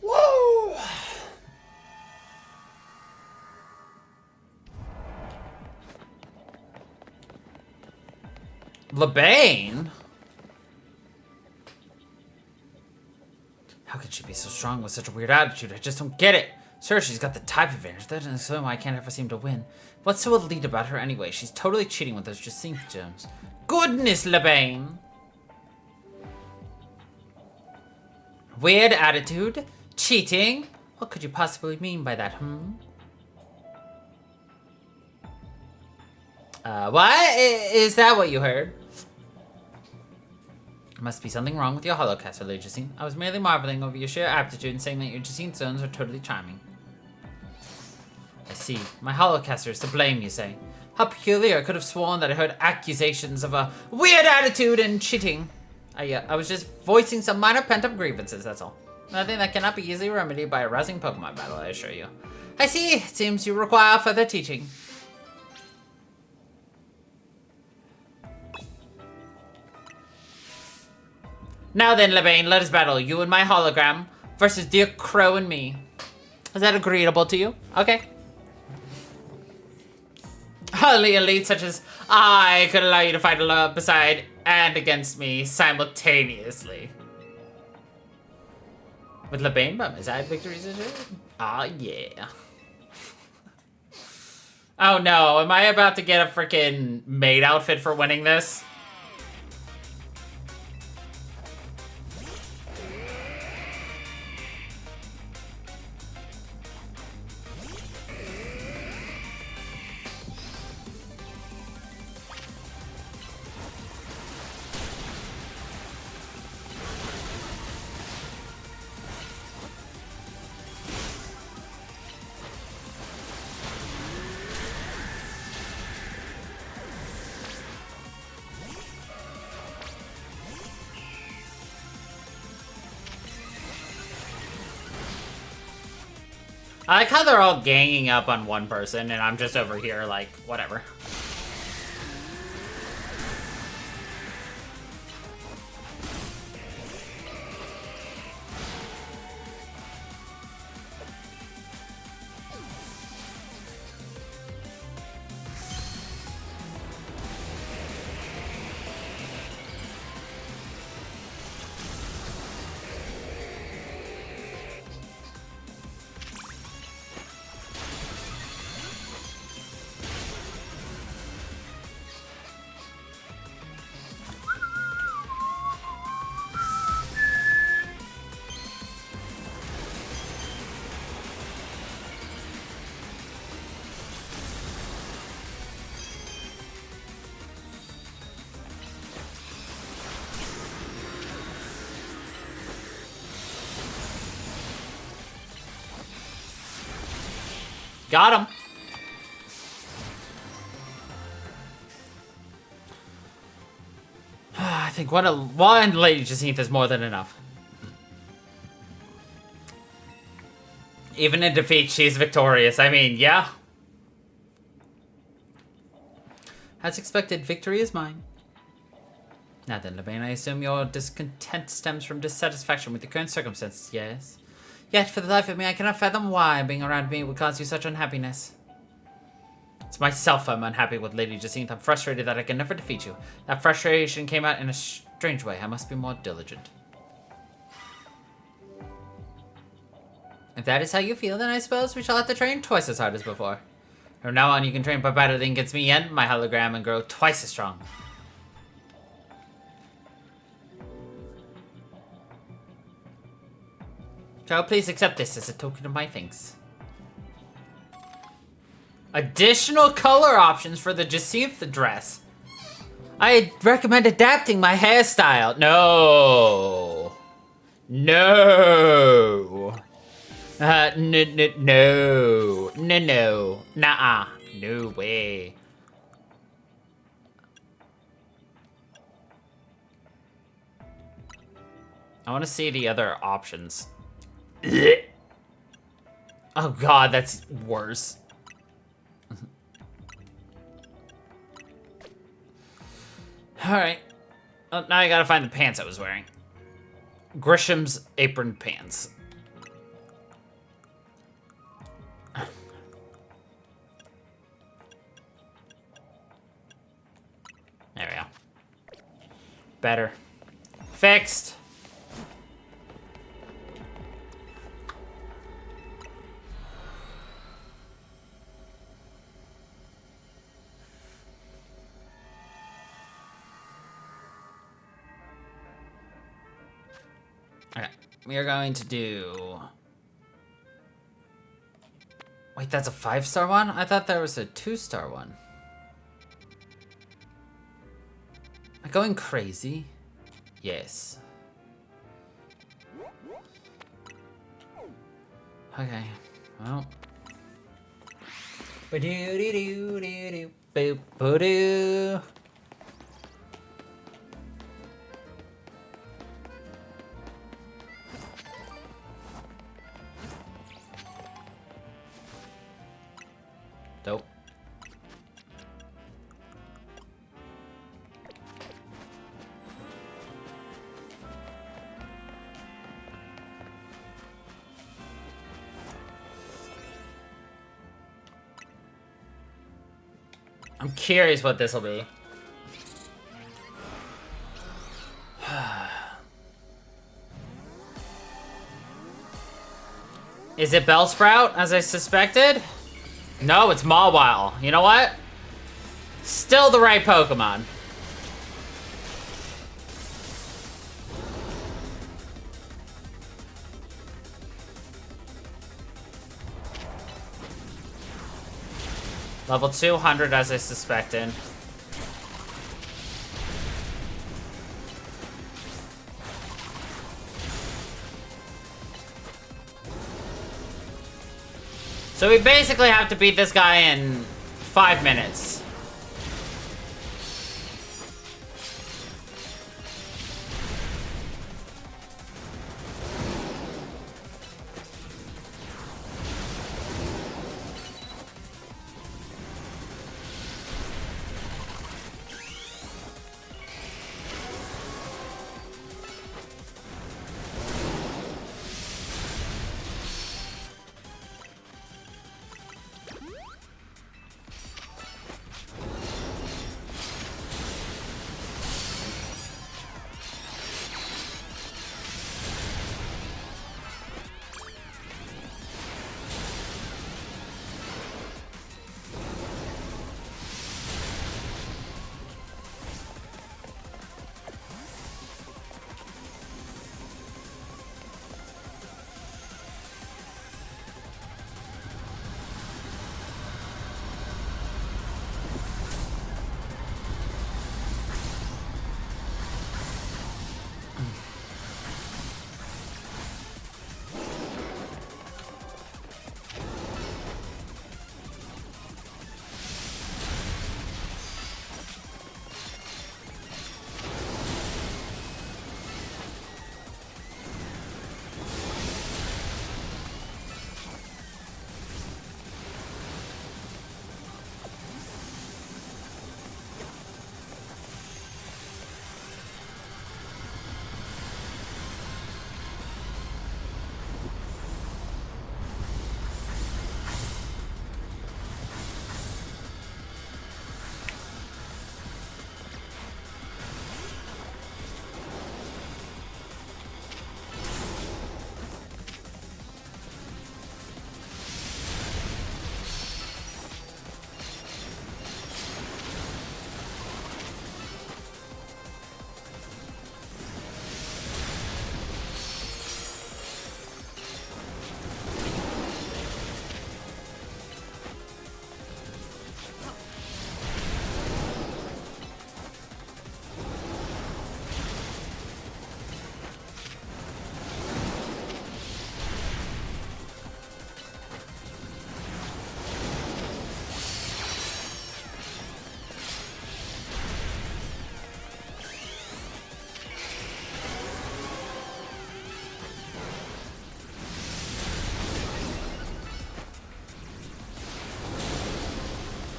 Woo! LeBane? How can she be so strong with such a weird attitude? I just don't get it. Sure, she's got the type advantage. That doesn't explain why I can't ever seem to win. What's so elite about her anyway? She's totally cheating with those symptoms. Goodness, LeBane! Weird attitude? Cheating? What could you possibly mean by that, What? Is that what you heard? Must be something wrong with your holocaster, Lucasine. I was merely marveling over your sheer aptitude and saying that your Jacine stones are totally charming. I see. My holocaster is to blame, you say. How peculiar. I could have sworn that I heard accusations of a weird attitude and cheating. I was just voicing some minor pent-up grievances, that's all. Nothing that cannot be easily remedied by a rousing Pokemon battle, I assure you. I see. It seems you require further teaching. Now then, Levain, let us battle. You and my hologram versus Dear Crow and me. Is that agreeable to you? Okay. Only elite such as I could allow you to fight beside and against me simultaneously. With Levain by my side, victories assured? Ah, yeah. Oh no, am I about to get a freaking maid outfit for winning this? I like how they're all ganging up on one person and I'm just over here like, whatever. Got him. I think one Lady Jacinth is more than enough. Even in defeat, she's victorious. I mean, yeah. As expected, victory is mine. Now then, Levain, I assume your discontent stems from dissatisfaction with the current circumstances, yes? Yet, for the life of me, I cannot fathom why being around me would cause you such unhappiness. It's myself I'm unhappy with, Lady Jacinth. I'm frustrated that I can never defeat you. That frustration came out in a strange way. I must be more diligent. If that is how you feel, then I suppose we shall have to train twice as hard as before. From now on, you can train by battling against me and my hologram and grow twice as strong. So please accept this as a token of my thanks. Additional color options for the Jacinth dress. I recommend adapting my hairstyle. No. No. No. No. Nuh-uh. No way. I want to see the other options. Oh god, that's worse. Alright. Oh, now I gotta find the pants I was wearing. Grisham's apron pants. There we go. Better. Fixed. Okay, we are going to do... Wait, that's a 5-star one? I thought there was a 2-star one. Am I going crazy? Yes. Okay, well... Ba-doo-doo-doo-doo-doo, boop-ba-doo. Dope. I'm curious what this will be. Is it Bellsprout, as I suspected? No, it's Mawile. You know what? Still the right Pokemon. Level 200, as I suspected. So we basically have to beat this guy in 5 minutes.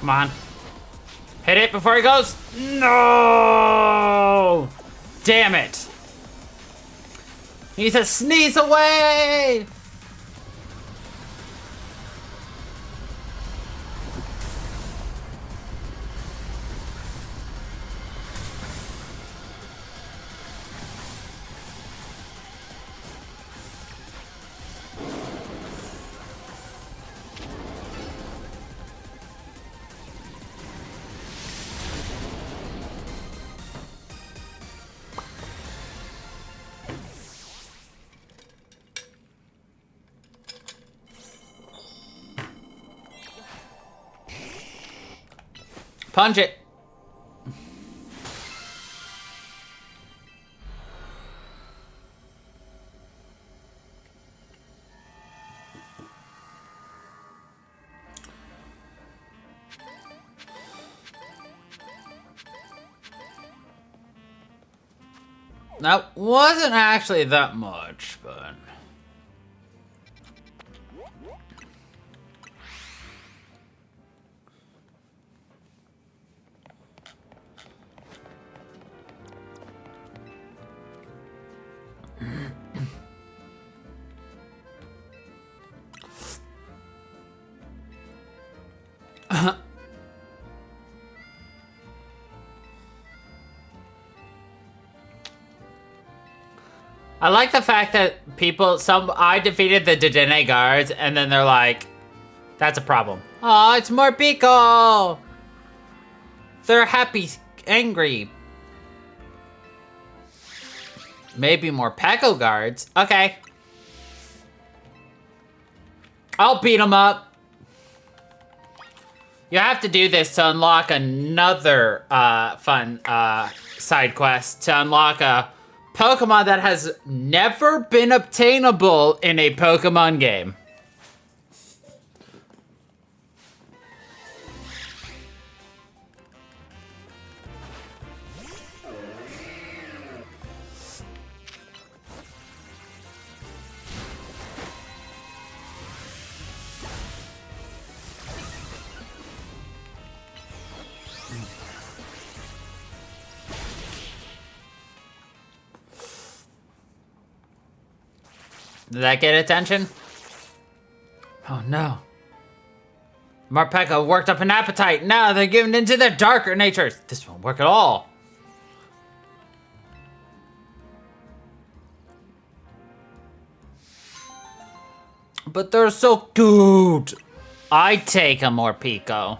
Come on. Hit it before he goes. No! Damn it. He's a sneeze away! Punch it. That wasn't actually that much, but... I like the fact that I defeated the Dedenne guards, and then they're like, that's a problem. Oh, it's more Pico! They're happy, angry. Maybe more Peko guards. Okay. I'll beat them up. You have to do this to unlock another fun side quest. To unlock a Pokemon that has never been obtainable in a Pokemon game. Did that get attention? Oh no. Marpeko worked up an appetite. Now they're giving into their darker natures. This won't work at all. But they're so good. I'd take a Morpeko.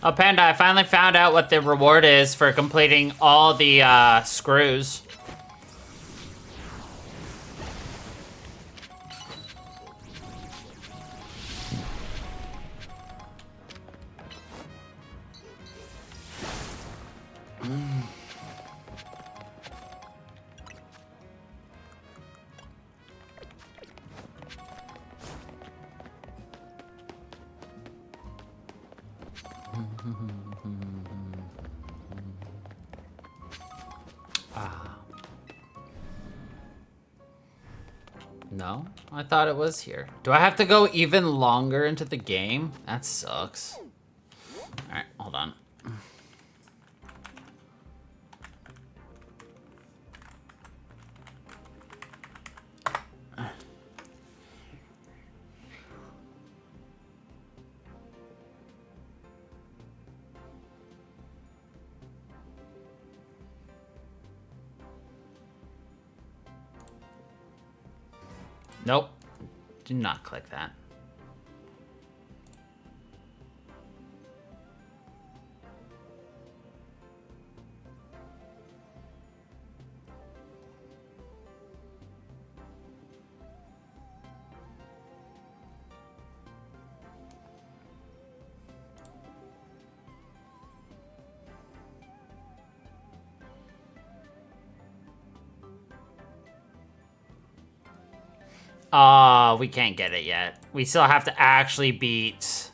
Oh, Panda, I finally found out what the reward is for completing all the screws. No? I thought it was here. Do I have to go even longer into the game? That sucks. Alright, hold on. Nope. Do not click that. Oh, we can't get it yet. We still have to actually beat...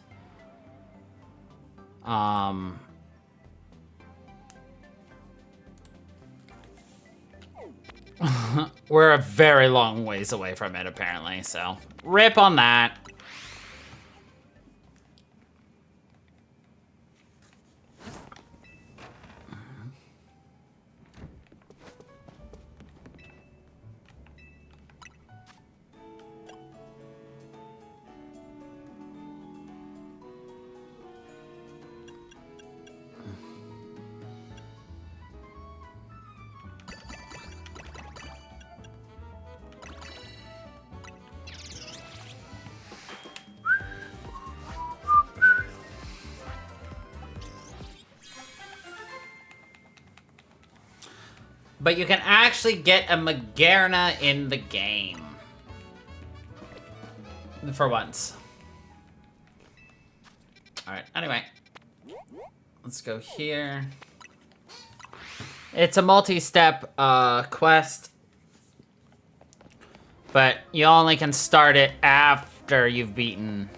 We're a very long ways away from it, apparently, so... Rip on that. But you can actually get a Magearna in the game. For once. Alright, anyway. Let's go here. It's a multi-step quest. But you only can start it after you've beaten...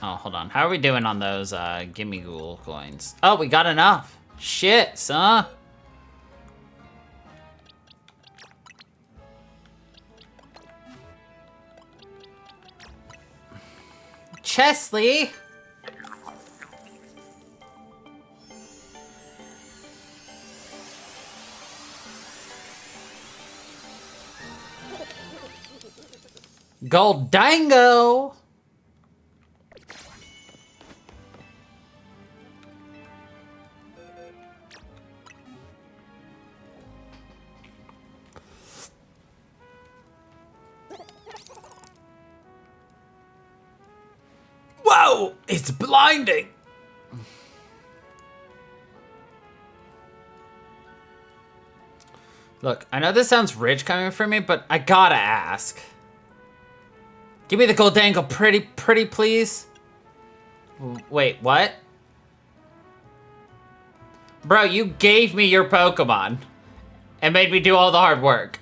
Oh, hold on. How are we doing on those Gimme Ghoul coins? Oh, we got enough. Shit, son. Chesley! Goldango! Whoa! It's blinding! Look, I know this sounds rich coming from me, but I gotta ask. Give me the Goldango pretty please. Wait, what? Bro, you gave me your Pokemon and made me do all the hard work.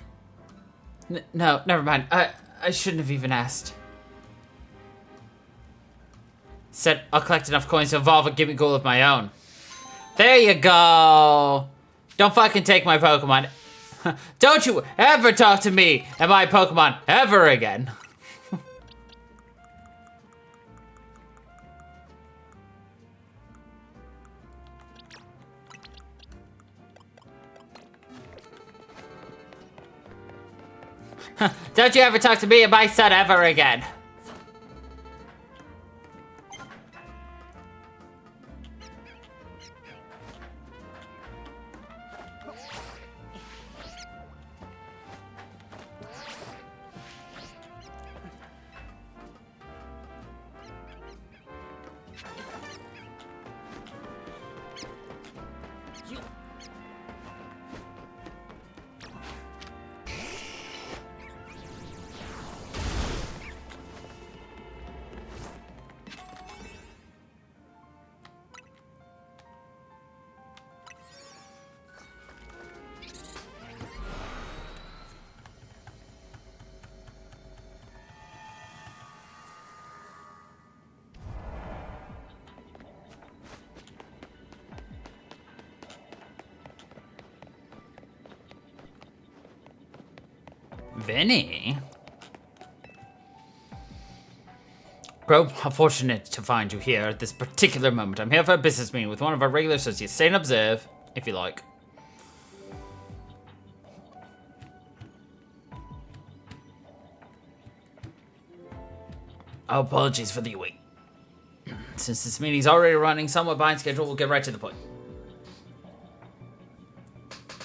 No, never mind. I shouldn't have even asked. Said I'll collect enough coins to evolve a gimme goal of my own. There you go. Don't fucking take my Pokemon. Don't you ever talk to me and my Pokemon ever again. Don't you ever talk to me and my son ever again. Vinny? Bro, how fortunate to find you here at this particular moment. I'm here for a business meeting with one of our regular associates. Stay and observe, if you like. Oh, apologies for the wait. Since this meeting's already running somewhat behind schedule, we'll get right to the point.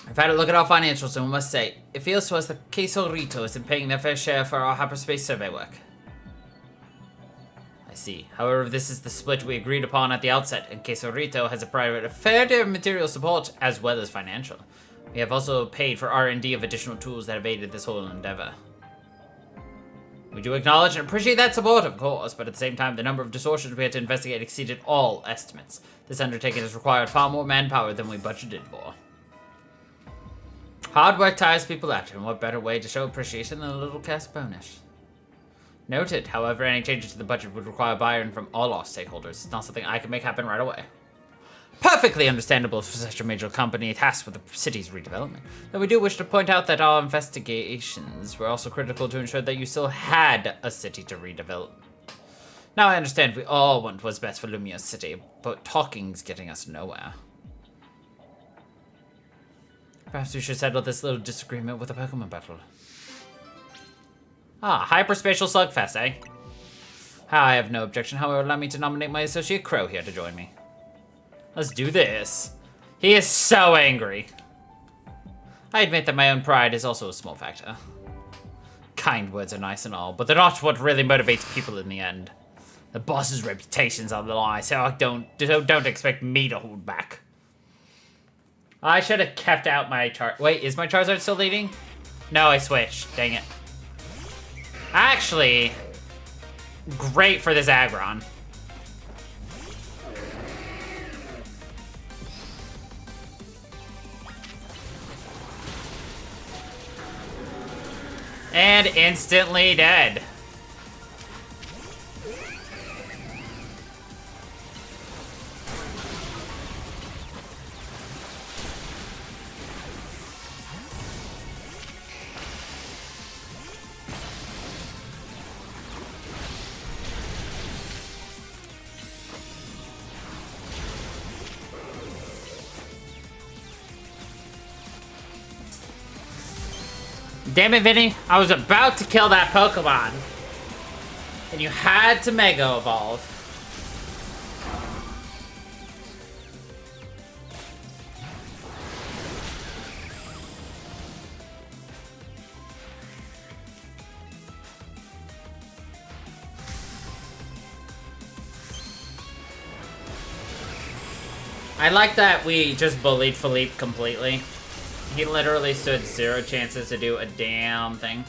I've had a look at our financials and we must say, it feels to us that Queso Rito isn't paying their fair share for our hyperspace survey work. I see. However, this is the split we agreed upon at the outset, and Queso Rito has provided a fair deal of material support as well as financial. We have also paid for R&D of additional tools that have aided this whole endeavor. We do acknowledge and appreciate that support, of course, but at the same time, the number of distortions we had to investigate exceeded all estimates. This undertaking has required far more manpower than we budgeted for. Hard work tires people out, and what better way to show appreciation than a little cash bonus? Noted, however, any changes to the budget would require buy-in from all our stakeholders. It's not something I can make happen right away. Perfectly understandable for such a major company tasked with the city's redevelopment. Though we do wish to point out that our investigations were also critical to ensure that you still had a city to redevelop. Now I understand we all want what's best for Lumiose City, but talking's getting us nowhere. Perhaps we should settle this little disagreement with a Pokemon battle. Ah, hyperspatial slugfest, eh? I have no objection, however, allow me to nominate my associate Crow here to join me. Let's do this. He is so angry. I admit that my own pride is also a small factor. Kind words are nice and all, but they're not what really motivates people in the end. The boss's reputation's on the line, so don't expect me to hold back. I should have kept out my Wait, is my Charizard still leading? No, I switched. Dang it. Actually, great for this Aggron. And instantly dead. Damn it, Vinny. I was about to kill that Pokemon. And you had to Mega Evolve. I like that we just bullied Philippe completely. He literally stood 0 chances to do a damn thing.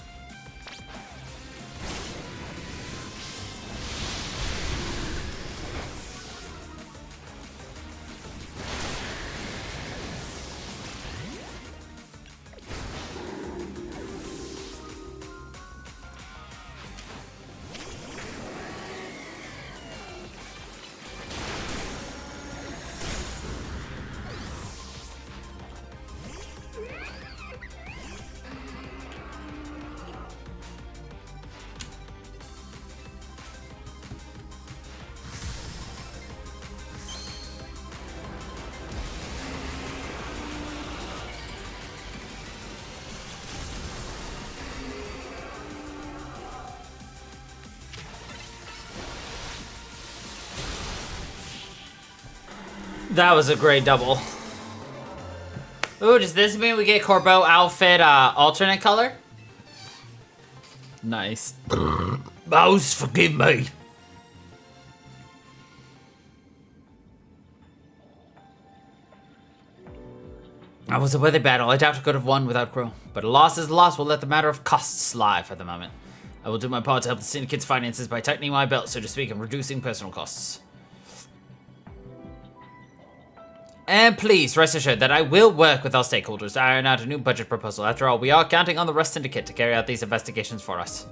That was a great double. Ooh, does this mean we get Corbeau outfit alternate color? Nice. Mouse, forgive me. That was a worthy battle. I doubt I could have won without Crow. But a loss is a loss. We'll let the matter of costs lie for the moment. I will do my part to help the Syndicate's finances by tightening my belt, so to speak, and reducing personal costs. And please, rest assured that I will work with our stakeholders to iron out a new budget proposal. After all, we are counting on the Rust Syndicate to carry out these investigations for us.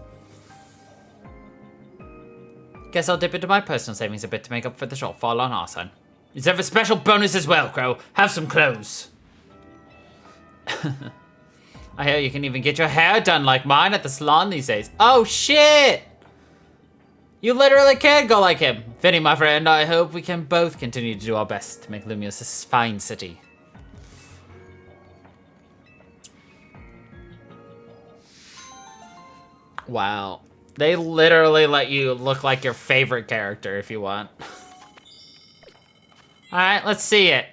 Guess I'll dip into my personal savings a bit to make up for the shortfall on our side. Reserve a special bonus as well, Crow. Have some clothes. I hear you can even get your hair done like mine at the salon these days. Oh, shit! You literally can go like him. Vinny, my friend, I hope we can both continue to do our best to make Lumiose a fine city. Wow. They literally let you look like your favorite character if you want. Alright, let's see it.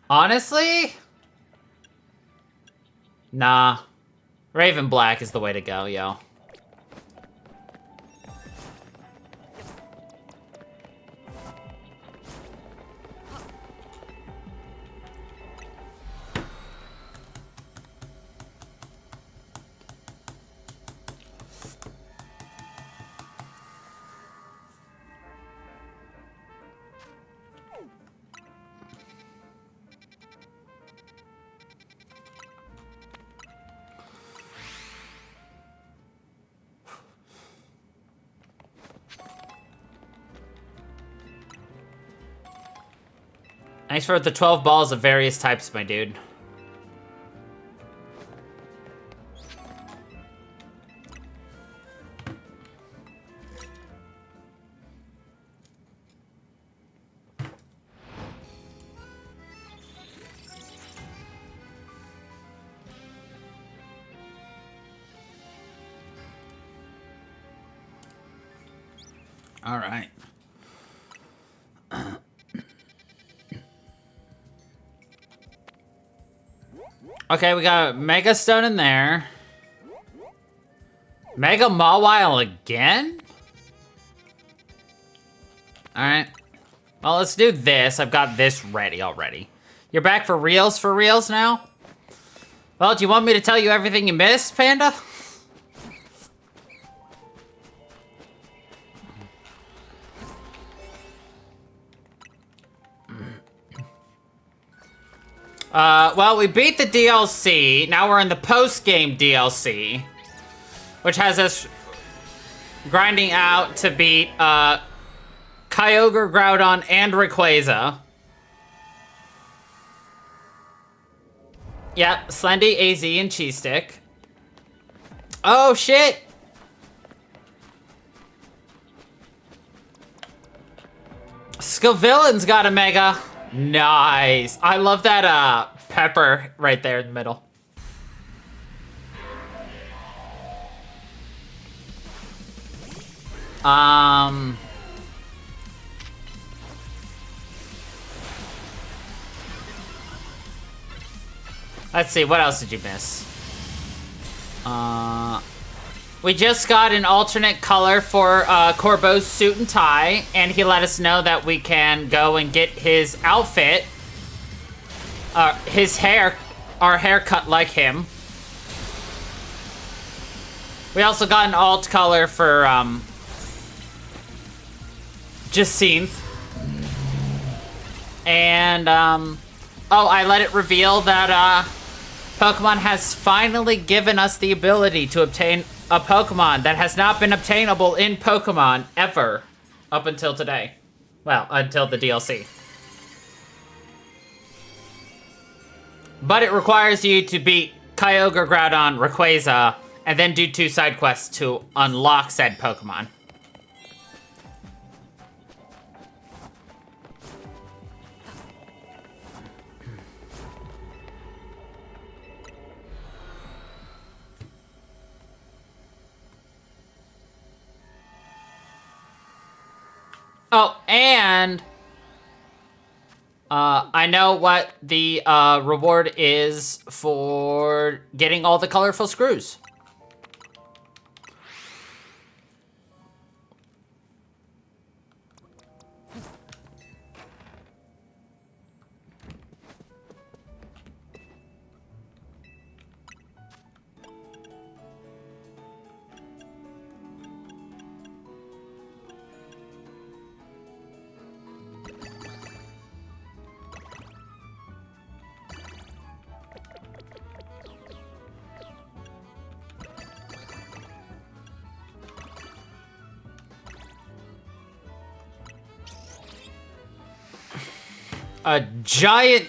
Honestly? Nah. Raven Black is the way to go, yo. Thanks for the 12 balls of various types, my dude. All right. Okay, we got Mega Stone in there. Mega Mawile again? Alright. Well, let's do this. I've got this ready already. You're back for reals now? Well, do you want me to tell you everything you missed, Panda? Well, we beat the DLC. Now we're in the post-game DLC, which has us grinding out to beat, Kyogre, Groudon, and Rayquaza. Yep, Slendy, AZ, and Cheese Stick. Oh, shit! Scavillain's got a Mega. Nice. I love that pepper right there in the middle. Let's see, what else did you miss? We just got an alternate color for Corbo's suit and tie, and he let us know that we can go and get his outfit, his hair, our haircut like him. We also got an alt color for Jacinth. And oh, I let it reveal that Pokemon has finally given us the ability to obtain a Pokemon that has not been obtainable in Pokemon ever up until today. Well, until the DLC. But it requires you to beat Kyogre, Groudon, Rayquaza, and then do 2 side quests to unlock said Pokemon. Oh, and I know what the reward is for getting all the colorful screws. A giant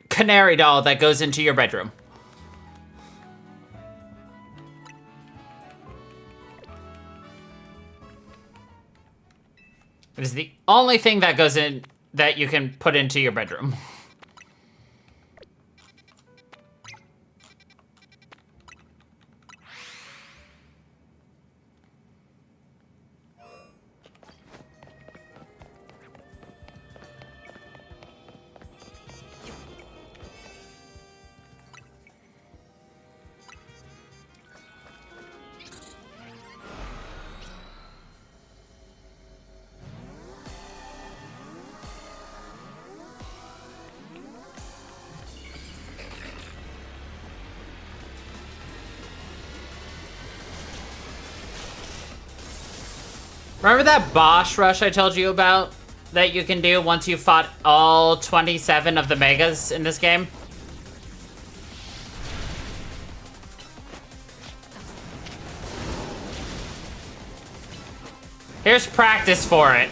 canary doll that goes into your bedroom. It is the only thing that goes in that you can put into your bedroom. Remember that boss rush I told you about that you can do once you fought all 27 of the megas in this game? Here's practice for it.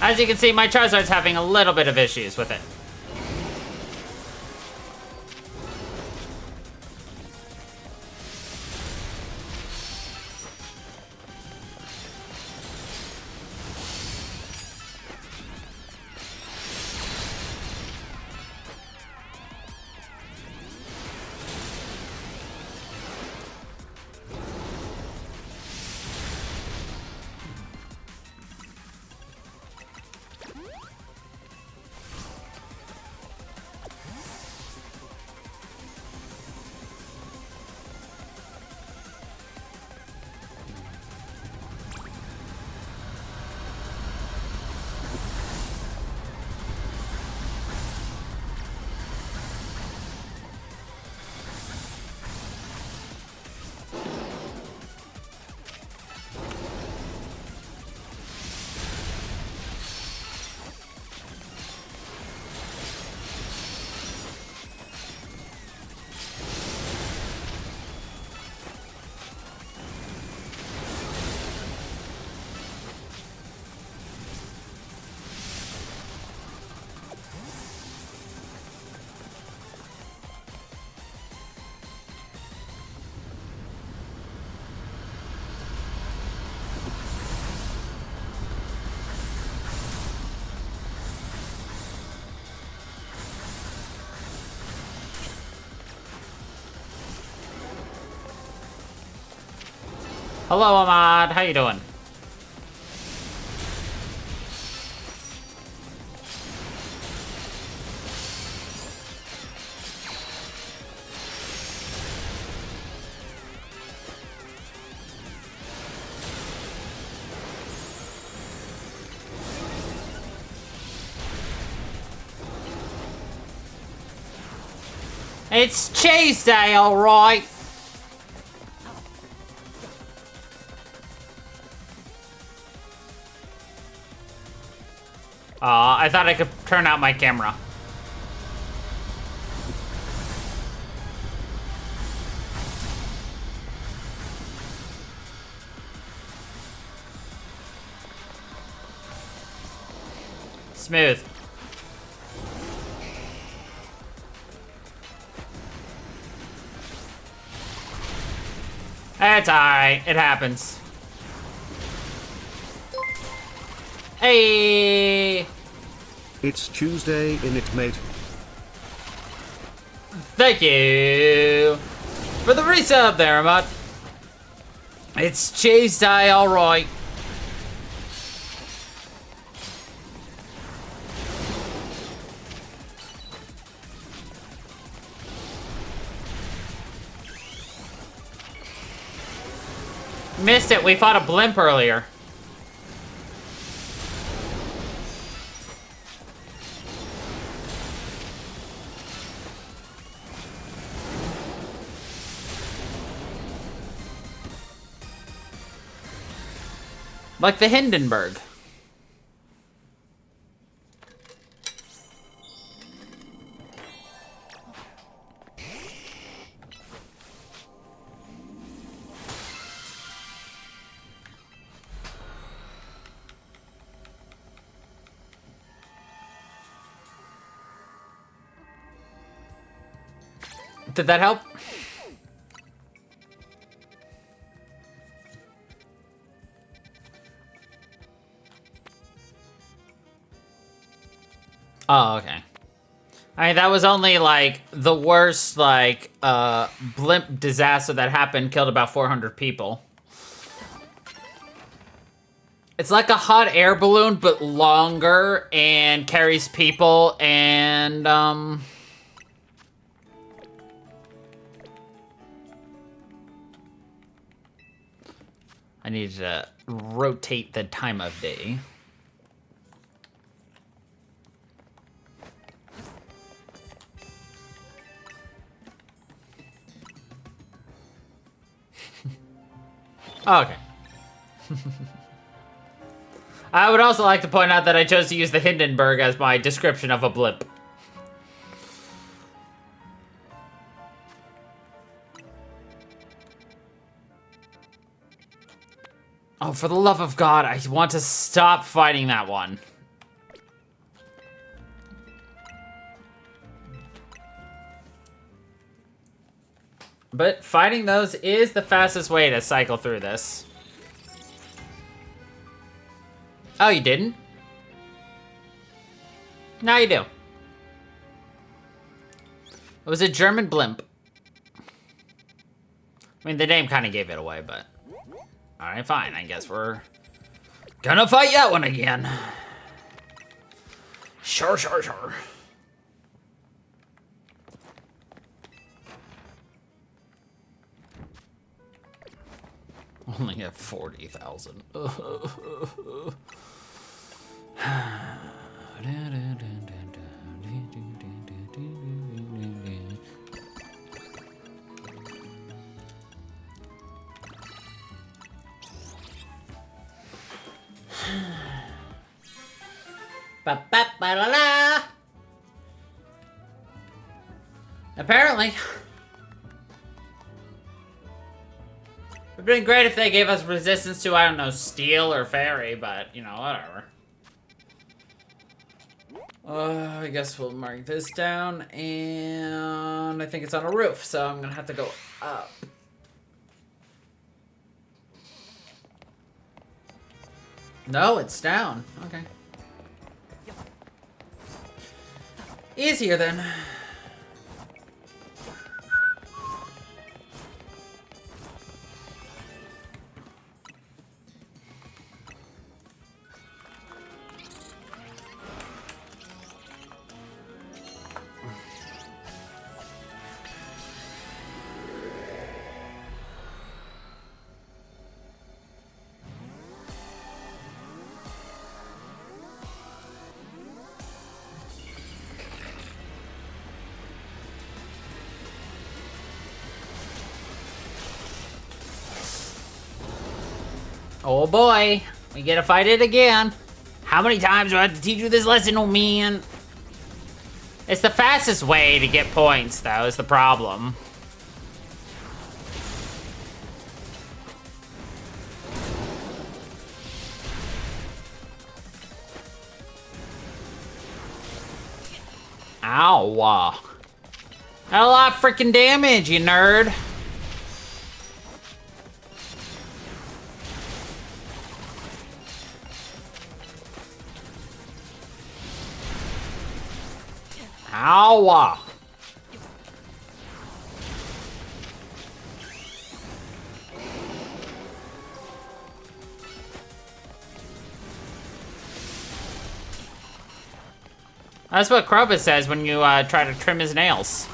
As you can see, my Charizard's having a little bit of issues with it. Hello, Ahmad. How you doing? It's Tuesday, alright. I thought I could turn out my camera. Smooth. It's alright. It happens. Hey! It's Tuesday, innit, mate? Thank you for the resub there, Ahmad. It's Tuesday, alright. Missed it. We fought a blimp earlier. Like the Hindenburg. Did that help? Oh, okay. I mean, that was only, like, the worst, like, blimp disaster that happened, killed about 400 people. It's like a hot air balloon, but longer, and carries people, and, I need to rotate the time of day. Oh, okay. I would also like to point out that I chose to use the Hindenburg as my description of a blimp. Oh, for the love of God, I want to stop fighting that one. But fighting those is the fastest way to cycle through this. Oh, you didn't? Now you do. It was a German blimp. I mean, the name kind of gave it away, but... Alright, fine. I guess we're gonna fight that one again. Sure, sure, sure. Only at 40,000. Ba ba ba la la. Apparently. It'd been great if they gave us resistance to, I don't know, steel or fairy, but, you know, whatever. I guess we'll mark this down, and I think it's on a roof, so I'm gonna have to go up. No, it's down. Okay. Easier then. Oh boy, we gotta fight it again. How many times do I have to teach you this lesson, oh man? It's the fastest way to get points, though, is the problem. Ow. Not a lot of freaking damage, you nerd. Ow. That's what Krobus says when you try to trim his nails.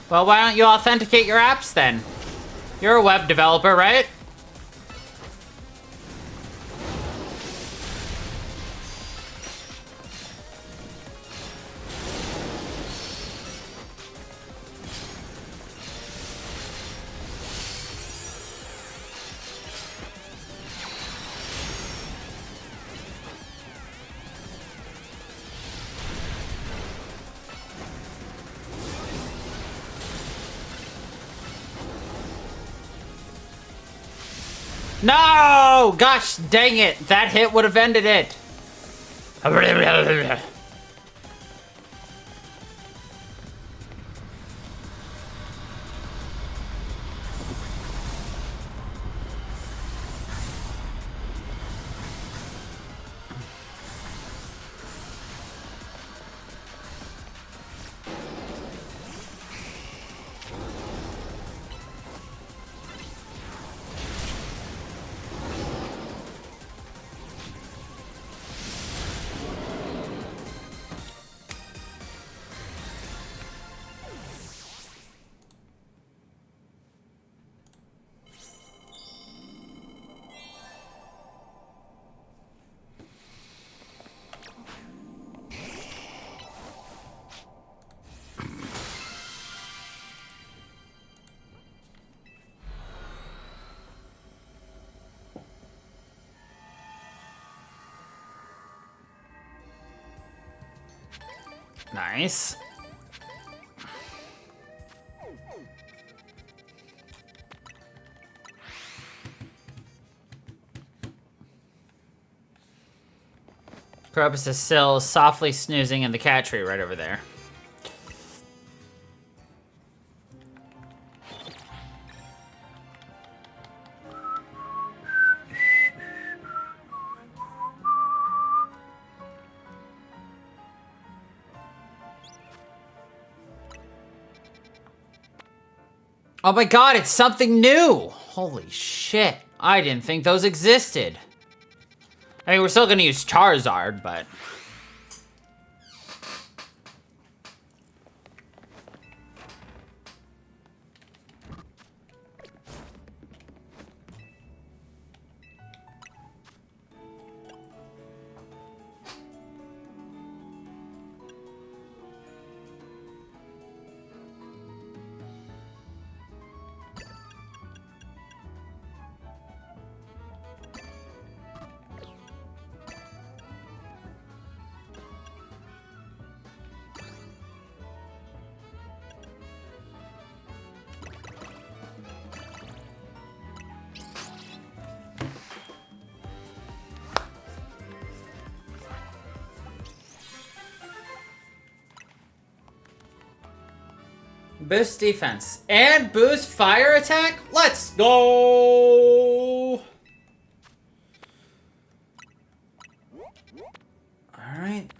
Well, why don't you authenticate your apps then? You're a web developer, right? No! Gosh dang it! That hit would have ended it. Nice. Krobus is still softly snoozing in the cat tree right over there. Oh my god, it's something new! Holy shit. I didn't think those existed. I mean, we're still gonna use Charizard, but... Boost defense and boost fire attack? Let's go! Alright.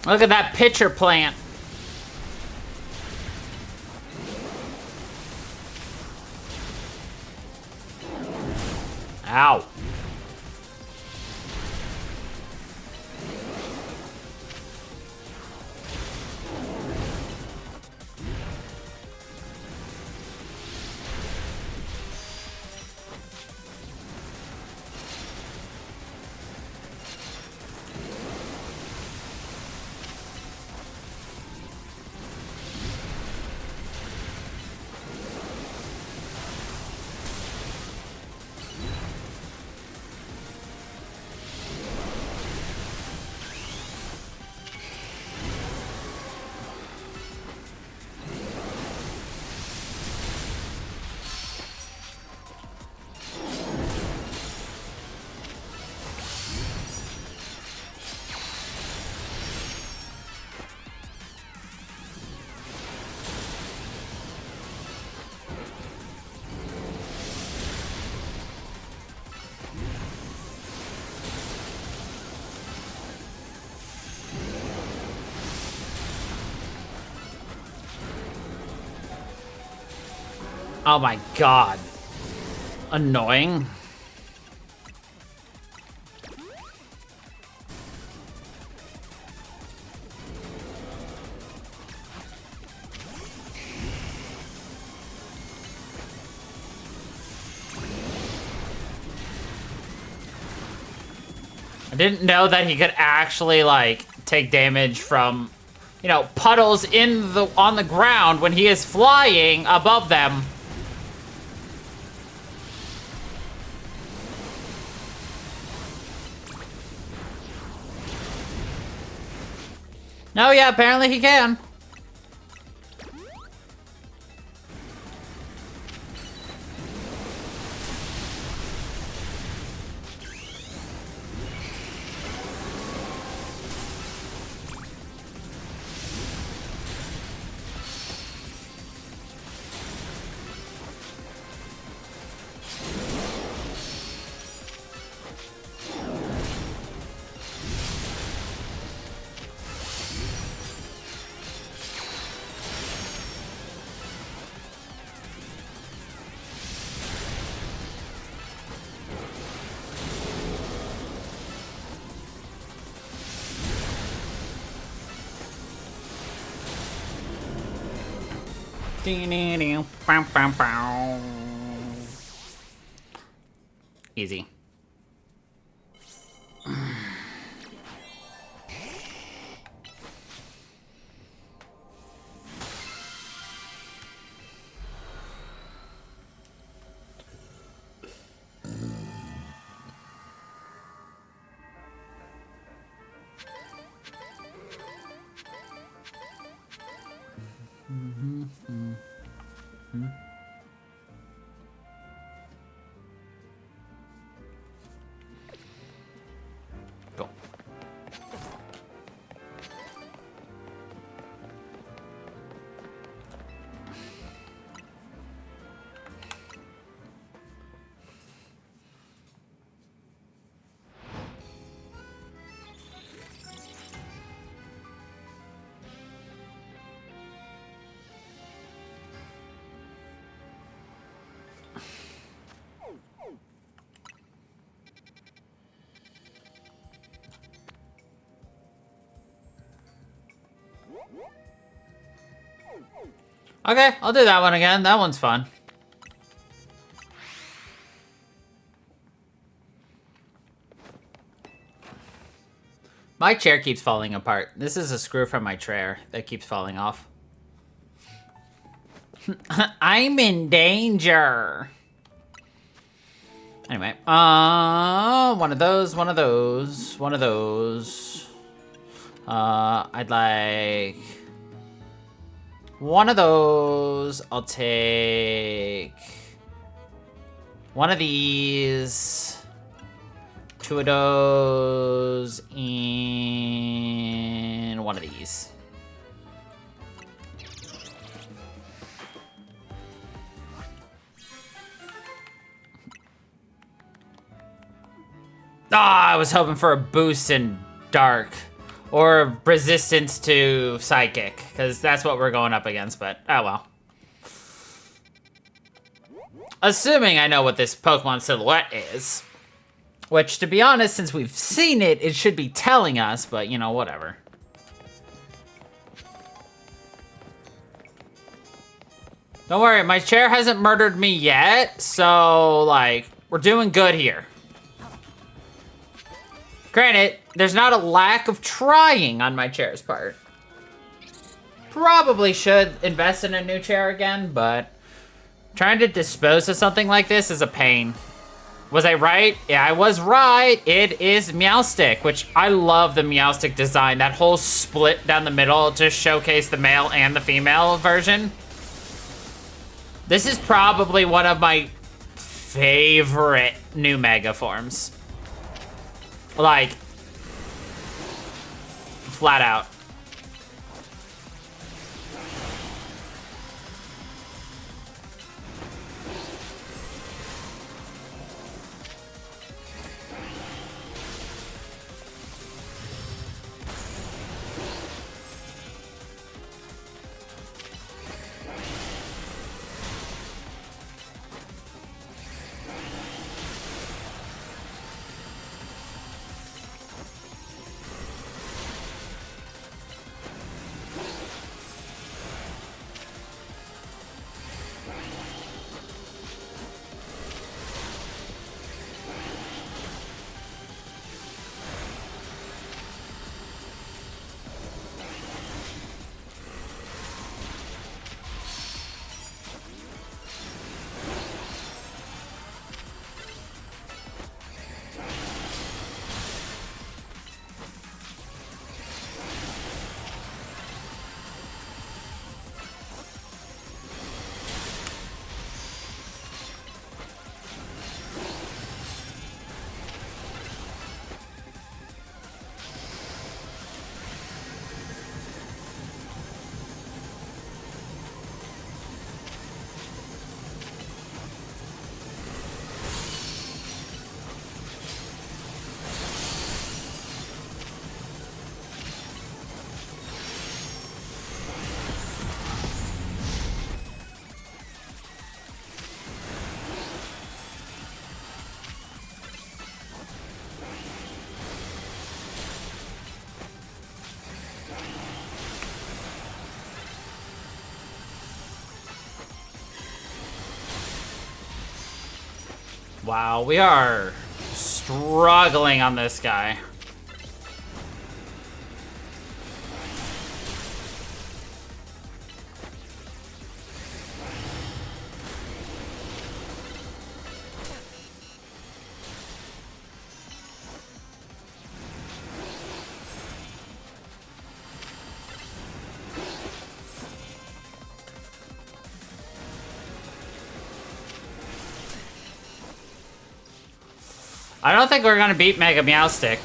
Look at that pitcher plant. Ow. Oh my god. Annoying. I didn't know that he could actually, like, take damage from, you know, puddles on the ground when he is flying above them. No, yeah, apparently he can. Easy. Go. Okay, I'll do that one again. That one's fun. My chair keeps falling apart. This is a screw from my chair that keeps falling off. I'm in danger. Anyway, one of those. I'd like one of those. I'll take one of these, two of those, and one of these. I was hoping for a boost in Dark. Or resistance to Psychic. Because that's what we're going up against, but oh well. Assuming I know what this Pokemon silhouette is. Which, to be honest, since we've seen it, it should be telling us, but, you know, whatever. Don't worry, my chair hasn't murdered me yet, so, like, we're doing good here. Granted, there's not a lack of trying on my chair's part. Probably should invest in a new chair again, but trying to dispose of something like this is a pain. Was I right? Yeah, I was right. It is Meowstic, which I love the Meowstic design. That whole split down the middle to showcase the male and the female version. This is probably one of my favorite new Mega forms. Like, flat out. Wow, we are struggling on this guy. I don't think we're gonna beat Mega Meowstic.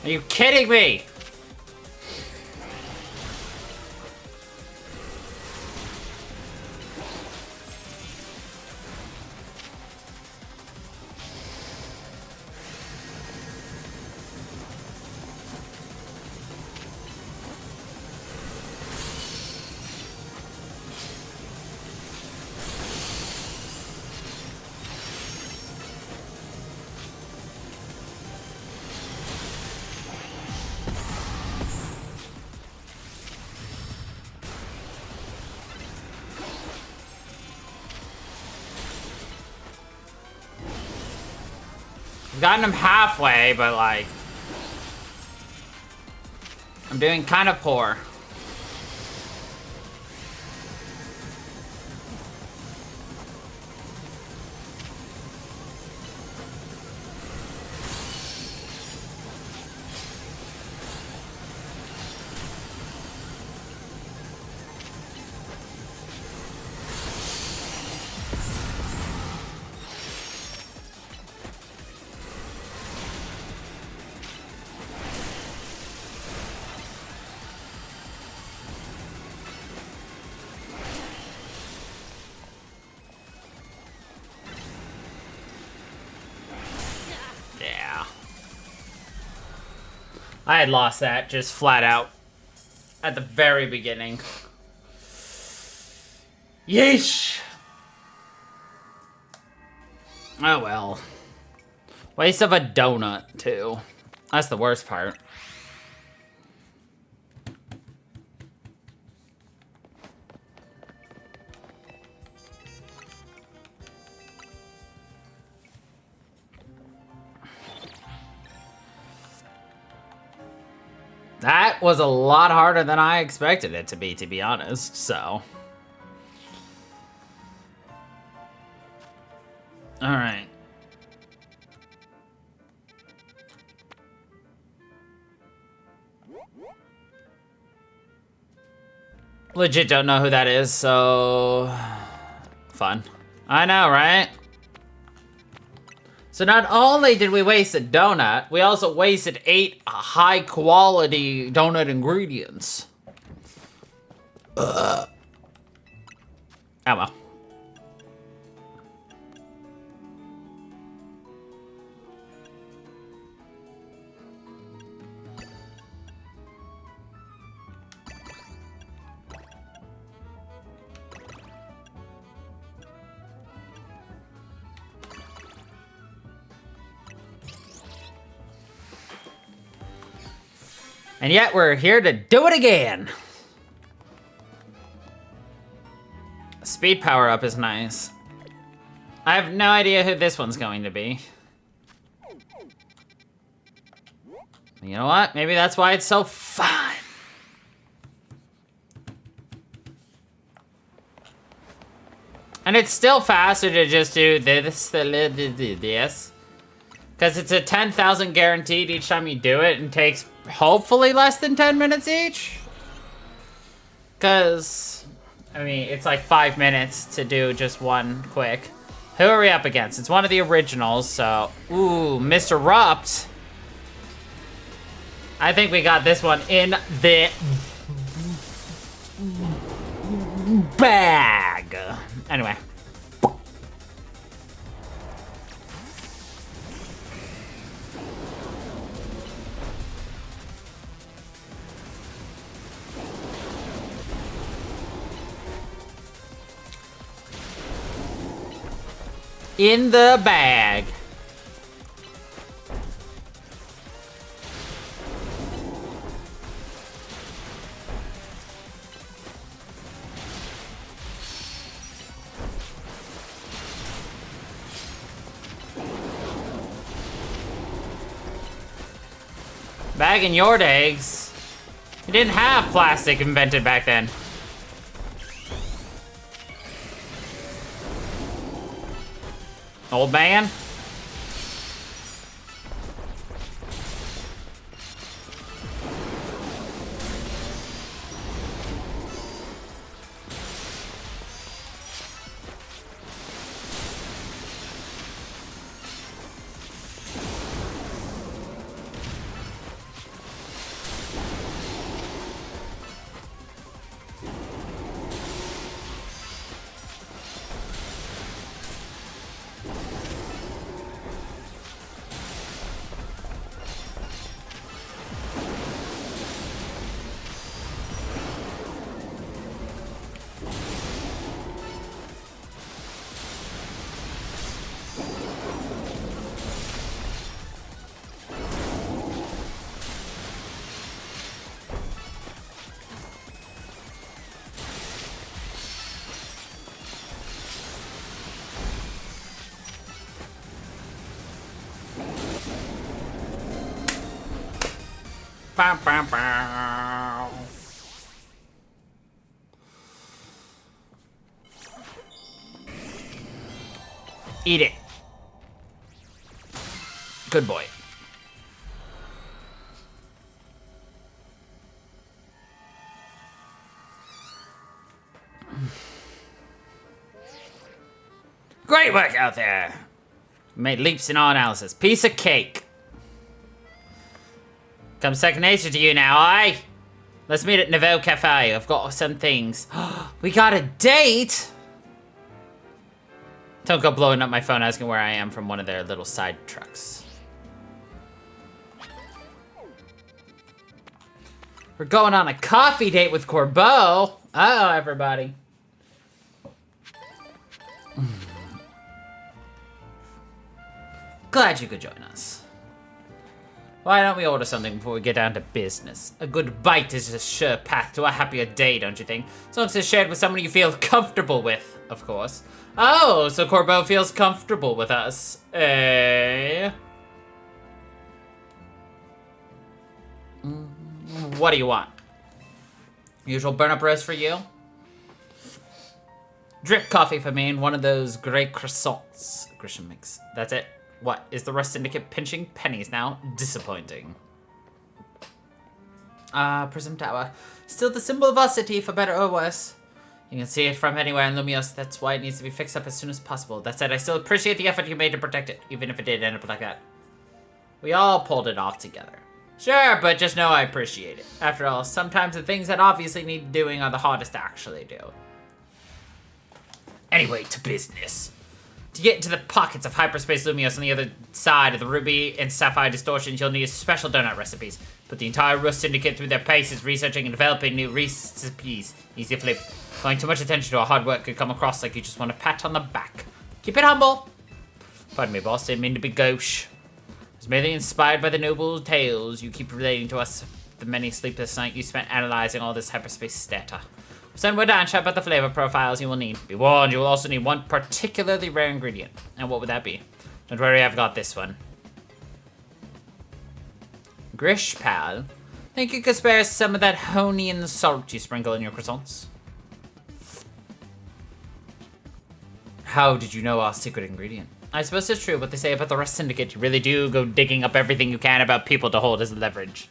Are you kidding me? I've gotten him halfway, but like, I'm doing kind of poor. Yeah. I had lost that just flat out at the very beginning. Yeesh. Oh well. Waste of a donut, too. That's the worst part. That was a lot harder than I expected it to be honest, so. Alright. Legit don't know who that is, so... Fun. I know, right? So not only did we waste a donut, we also wasted 8 high-quality donut ingredients. Oh well. And yet we're here to do it again. Speed power up is nice. I have no idea who this one's going to be. You know what? Maybe that's why it's so fun. And it's still faster to just do this. Because it's a 10,000 guaranteed each time you do it and takes hopefully less than 10 minutes each. Because, I mean, it's like 5 minutes to do just one quick. Who are we up against? It's one of the originals, so... Ooh, Mr. Rupt. I think we got this one in the... bag. Anyway. In the bag. Back in your days, you didn't have plastic invented back then. Old man? Bow, bow, bow. Eat it. Good boy. Great work out there. Made leaps in our analysis. Piece of cake. Comes second nature to you now, aye? Let's meet at Nouveau Cafe. I've got some things. We got a date? Don't go blowing up my phone asking where I am from one of their little side trucks. We're going on a coffee date with Corbeau. Uh-oh, everybody. Glad you could join us. Why don't we order something before we get down to business? A good bite is a sure path to a happier day, don't you think? As long as it's shared with someone you feel comfortable with, of course. Oh, so Corbeau feels comfortable with us. Eh? What do you want? Usual burn-up roast for you? Drip coffee for me and one of those grey croissants. Grisham mix. That's it. What, is the Rust Syndicate pinching pennies now? Disappointing. Prism Tower. Still the symbol of our city, for better or worse. You can see it from anywhere in Lumiose. That's why it needs to be fixed up as soon as possible. That said, I still appreciate the effort you made to protect it, even if it did end up like that. We all pulled it off together. Sure, but just know I appreciate it. After all, sometimes the things that obviously need doing are the hardest to actually do. Anyway, to business. To get into the pockets of hyperspace Lumiose on the other side of the ruby and sapphire distortions, you'll need special donut recipes. Put the entire Rust Syndicate through their paces, researching and developing new recipes. Easy flip. Going too much attention to our hard work could come across like you just want a pat on the back. Keep it humble. Pardon me, boss. Didn't mean to be gauche. I was merely inspired by the noble tales you keep relating to us. The many sleepless nights you spent analyzing all this hyperspace data. Send word and chat about the flavor profiles you will need. Be warned, you will also need one particularly rare ingredient. And what would that be? Don't worry, I've got this one. Grish, pal. Think you could spare some of that honey and salt you sprinkle in your croissants? How did you know our secret ingredient? I suppose it's true what they say about the Rust Syndicate. You really do go digging up everything you can about people to hold as leverage.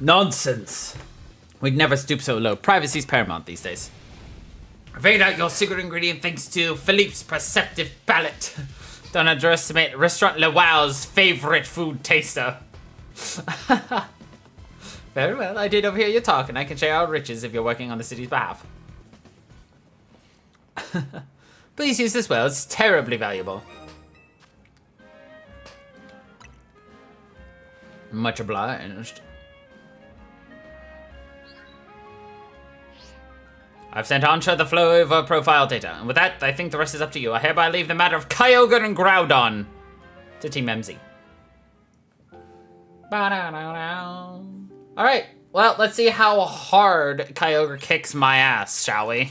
Nonsense. We'd never stoop so low. Privacy's paramount these days. I figured out your secret ingredient thanks to Philippe's perceptive palate. Don't underestimate Restaurant Le Wow's favorite food taster. Very well, I did overhear you talk, and I can share our riches if you're working on the city's behalf. Please use this well, it's terribly valuable. Much obliged. I've sent Ansha the flow of profile data, and with that, I think the rest is up to you. I hereby leave the matter of Kyogre and Groudon to Team MZ. Alright, well, let's see how hard Kyogre kicks my ass, shall we?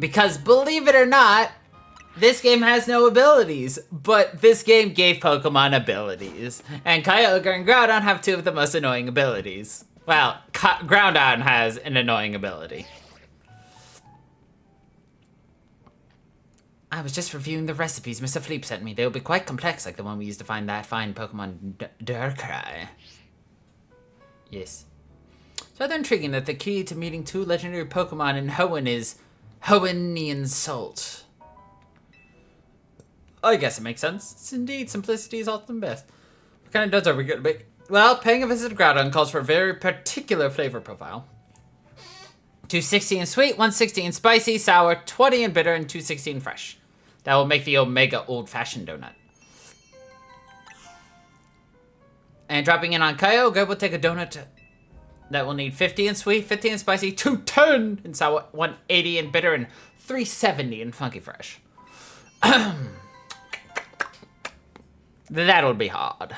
Because, believe it or not, this game has no abilities, but this game gave Pokemon abilities. And Kyogre and Groudon have two of the most annoying abilities. Well, Groudon has an annoying ability. I was just reviewing the recipes Mr. Philippe sent me. They will be quite complex, like the one we used to find that fine Pokemon Darkrai. Yes. It's rather intriguing that the key to meeting two legendary Pokemon in Hoenn is Hoennian Salt. I guess it makes sense. It's indeed, simplicity is often best. What kind of duds are we going to make? Well, paying a visit to Groudon calls for a very particular flavor profile. 260 in sweet, 160 in spicy, sour, 20 in bitter, and 260 in fresh. That will make the Omega old-fashioned donut. And dropping in on Kyogre, we'll take a donut that will need 50 in sweet, 50 in spicy, 210 in sour, 180 in bitter, and 370 in funky fresh. That'll be hard.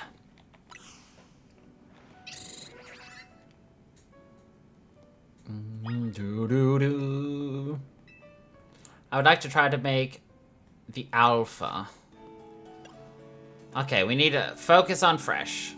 I would like to try to make The alpha. Okay, we need to focus on fresh.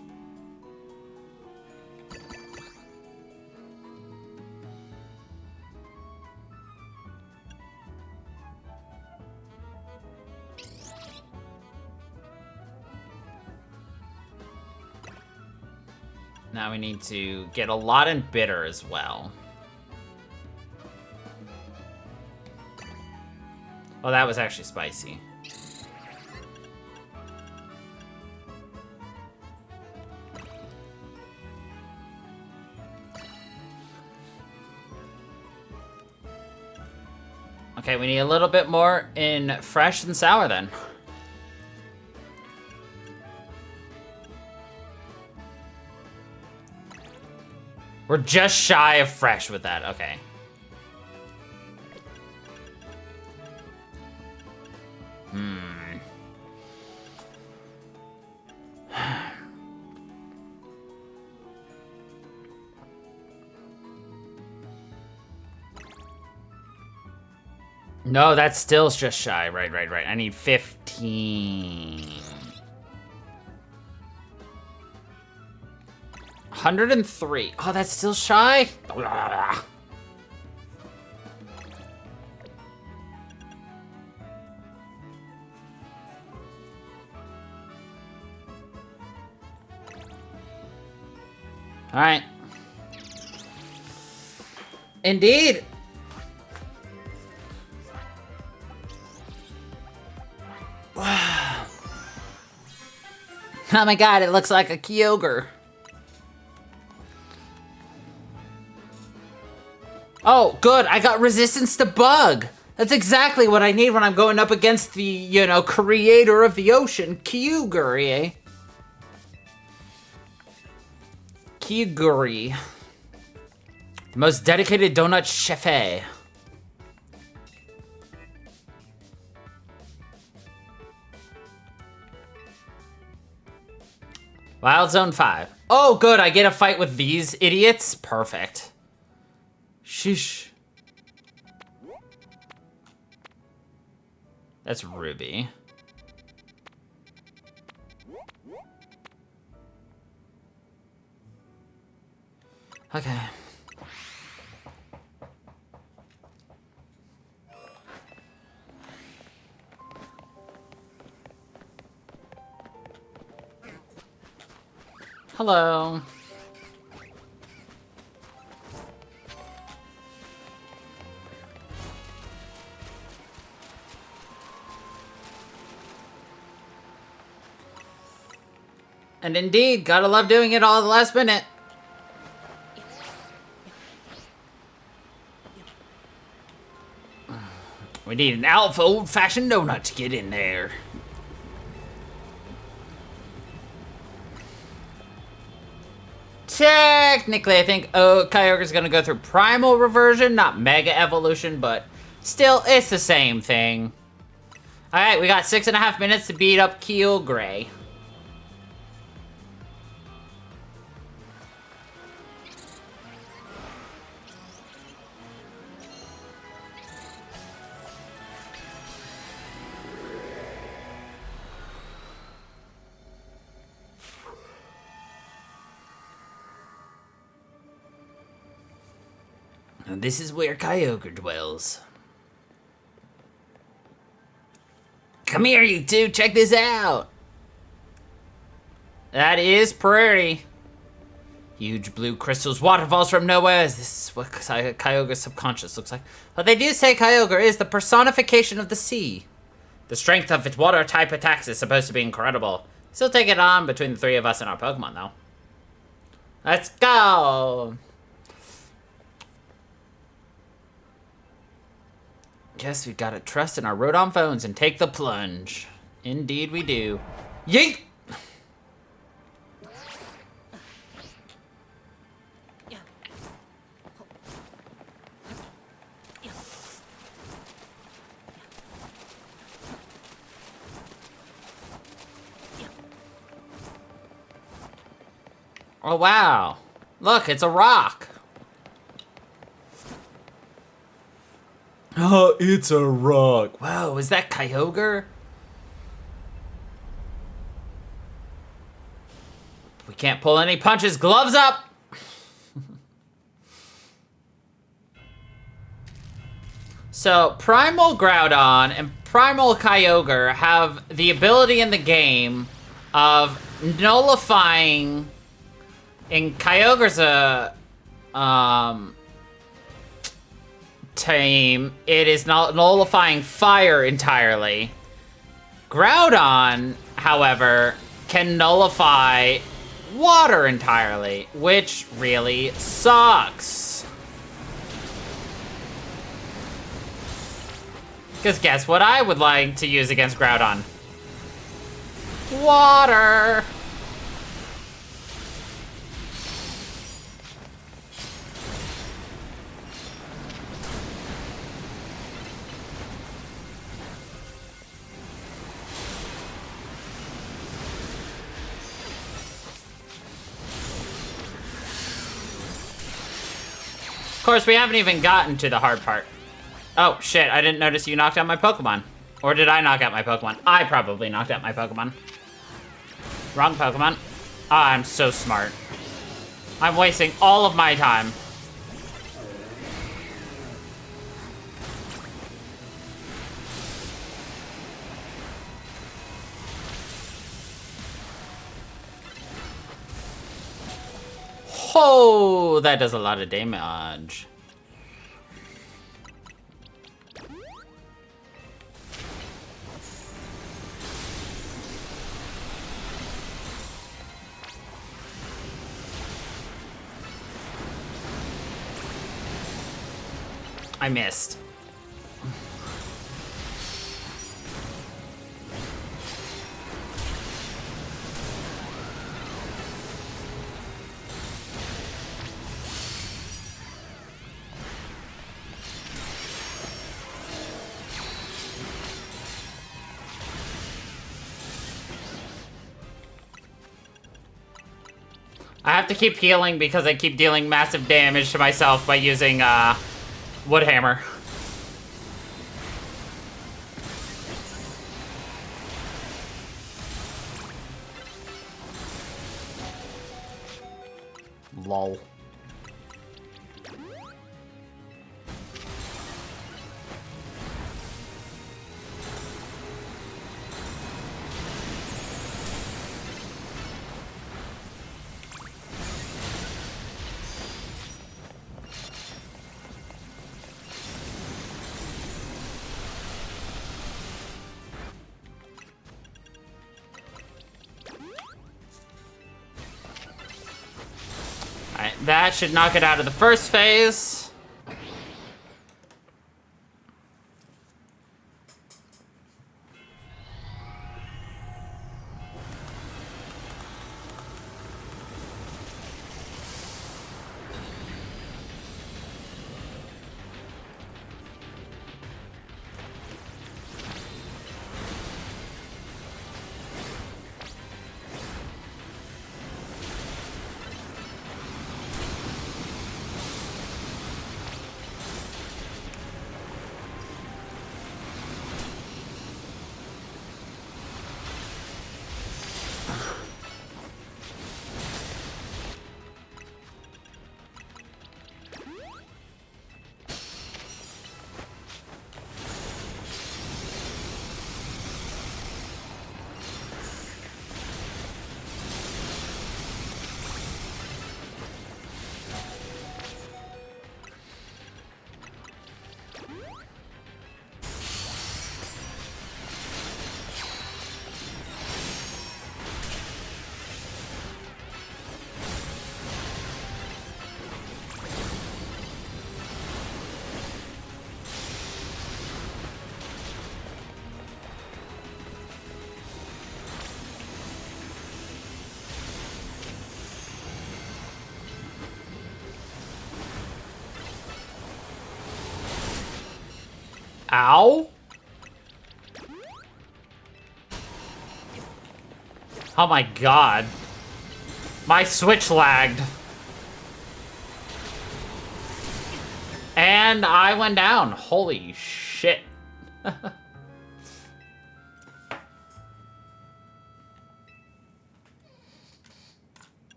Now we need to get a lot in bitter as well. Oh, that was actually spicy. Okay, we need a little bit more in fresh and sour then. We're just shy of fresh with that, okay. No, that's still just shy. Right. I need 15. 103. Oh, that's still shy? All right. Indeed. Oh my god, it looks like a Kyogre. Oh, good, I got resistance to bug. That's exactly what I need when I'm going up against the, you know, creator of the ocean, Kyogre, eh? Kyogre. The most dedicated donut chef. Wild Zone 5. Oh, good, I get a fight with these idiots? Perfect. Sheesh. That's Ruby. Okay. Hello. And indeed, gotta love doing it all at the last minute. We need an alpha old-fashioned donut to get in there. Technically, I think Kyogre's gonna go through Primal Reversion, not Mega Evolution, but still, it's the same thing. Alright, we got 6.5 minutes to beat up Kyogre. And this is where Kyogre dwells. Come here, you two. Check this out. That is pretty. Huge blue crystals, waterfalls from nowhere. This is what Kyogre's subconscious looks like. But they do say Kyogre is the personification of the sea. The strength of its water-type attacks is supposed to be incredible. Still take it on between the three of us and our Pokemon, though. Let's go! Guess we gotta trust in our Rodon phones and take the plunge. Indeed we do. Yeet! Oh wow. Look, it's a rock. Oh, it's a rock. Whoa, is that Kyogre? We can't pull any punches. Gloves up! So, Primal Groudon and Primal Kyogre have the ability in the game of nullifying... In Kyogre's team, it is nullifying fire entirely. Groudon, however, can nullify water entirely, which really sucks. Because guess what I would like to use against Groudon? Water! Of course, we haven't even gotten to the hard part. Oh, shit, I didn't notice you knocked out my Pokemon. Or did I knock out my Pokemon? I probably knocked out my Pokemon. Wrong Pokemon. Ah, I'm so smart. I'm wasting all of my time. Oh, that does a lot of damage. I missed. I have to keep healing because I keep dealing massive damage to myself by using, Wood Hammer. Lol. Alright, that should knock it out of the first phase. Ow. Oh my god. My Switch lagged. And And I went down. Holy shit.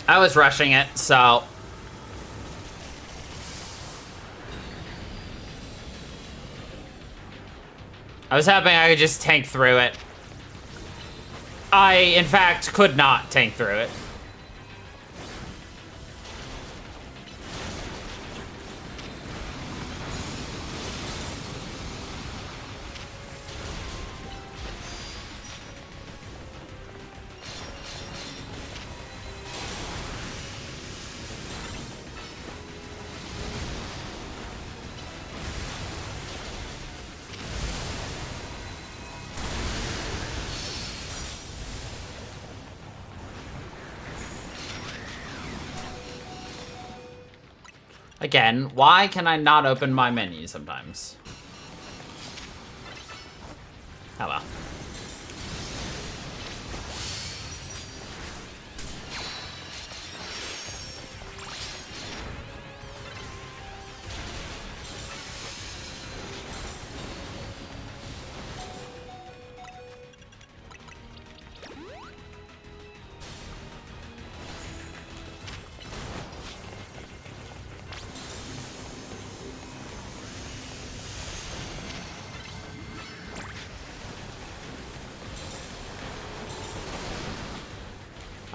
I was rushing it, so... I was hoping I could just tank through it. I, in fact, could not tank through it. Again, why can I not open my menu sometimes? Oh well.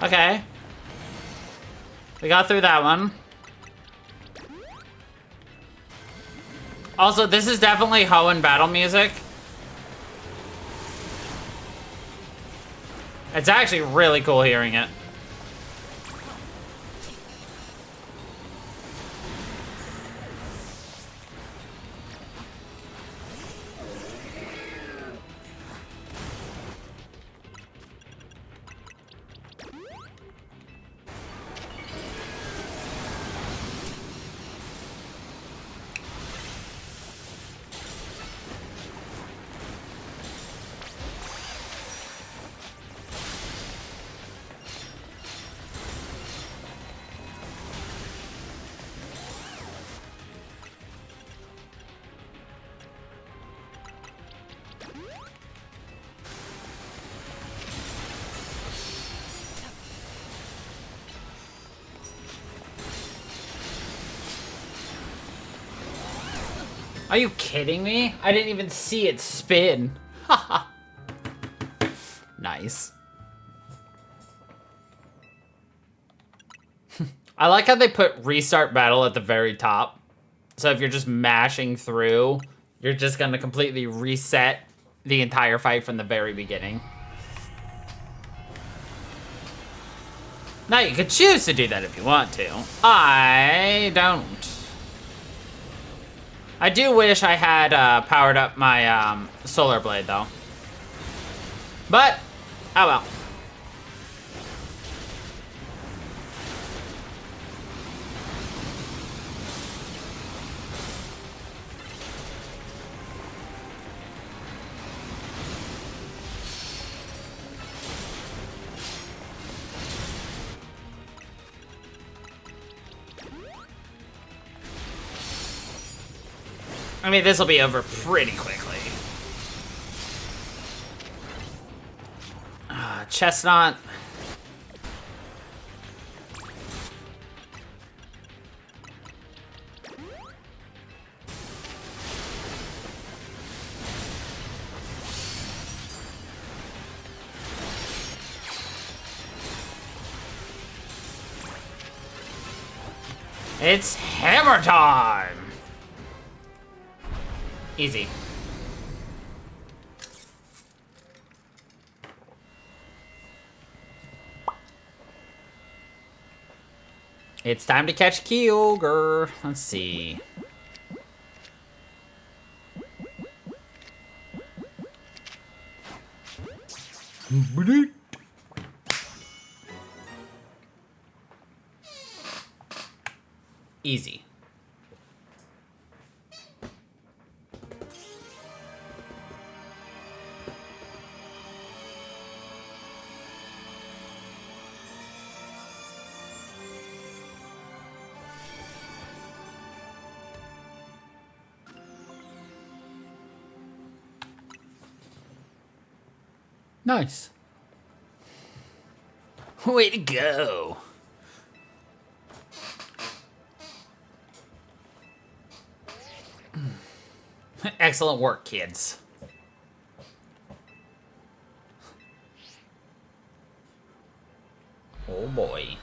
Okay. We got through that one. Also, this is definitely Hoenn battle music. It's actually really cool hearing it. Are you kidding me? I didn't even see it spin. Haha. Nice. I like how they put restart battle at the very top. So if you're just mashing through, you're just gonna completely reset the entire fight from the very beginning. Now you could choose to do that if you want to. I don't. I do wish I had powered up my solar blade though. But, oh well. I mean, this will be over pretty quickly. Chestnut. It's hammer time! Easy. It's time to catch Kyogre. Let's see. Easy. Nice. Way to go. Excellent work, kids. Oh boy.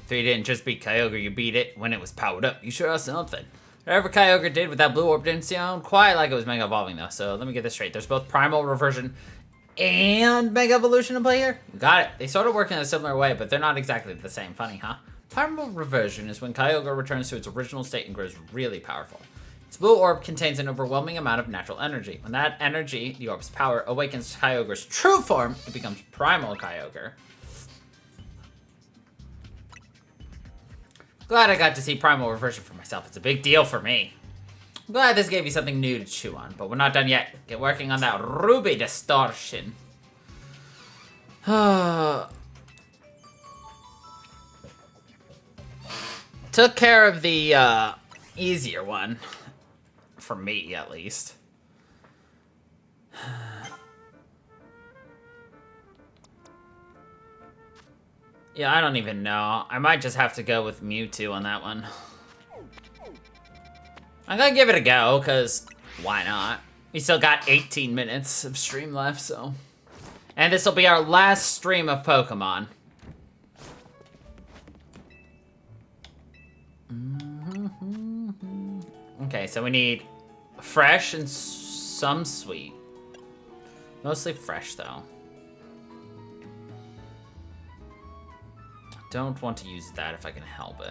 So you didn't just beat Kyogre, you beat it when it was powered up. You sure are something. Whatever Kyogre did with that blue orb didn't sound quite like it was Mega Evolving, though. So let me get this straight. There's both Primal Reversion and Mega Evolution in play here? You got it. They sort of work in a similar way, but they're not exactly the same. Funny, huh? Primal Reversion is when Kyogre returns to its original state and grows really powerful. Its blue orb contains an overwhelming amount of natural energy. When that energy, the orb's power, awakens Kyogre's true form, it becomes Primal Kyogre. Glad I got to see Primal Reversion for myself. It's a big deal for me. I'm glad this gave you something new to chew on, but we're not done yet. Get working on that Ruby Distortion. Took care of the easier one. For me, at least. Yeah, I don't even know. I might just have to go with Mewtwo on that one. I'm gonna give it a go, because why not? We still got 18 minutes of stream left, so... And this will be our last stream of Pokemon. Okay, so we need fresh and some sweet. Mostly fresh, though. Don't want to use that if I can help it.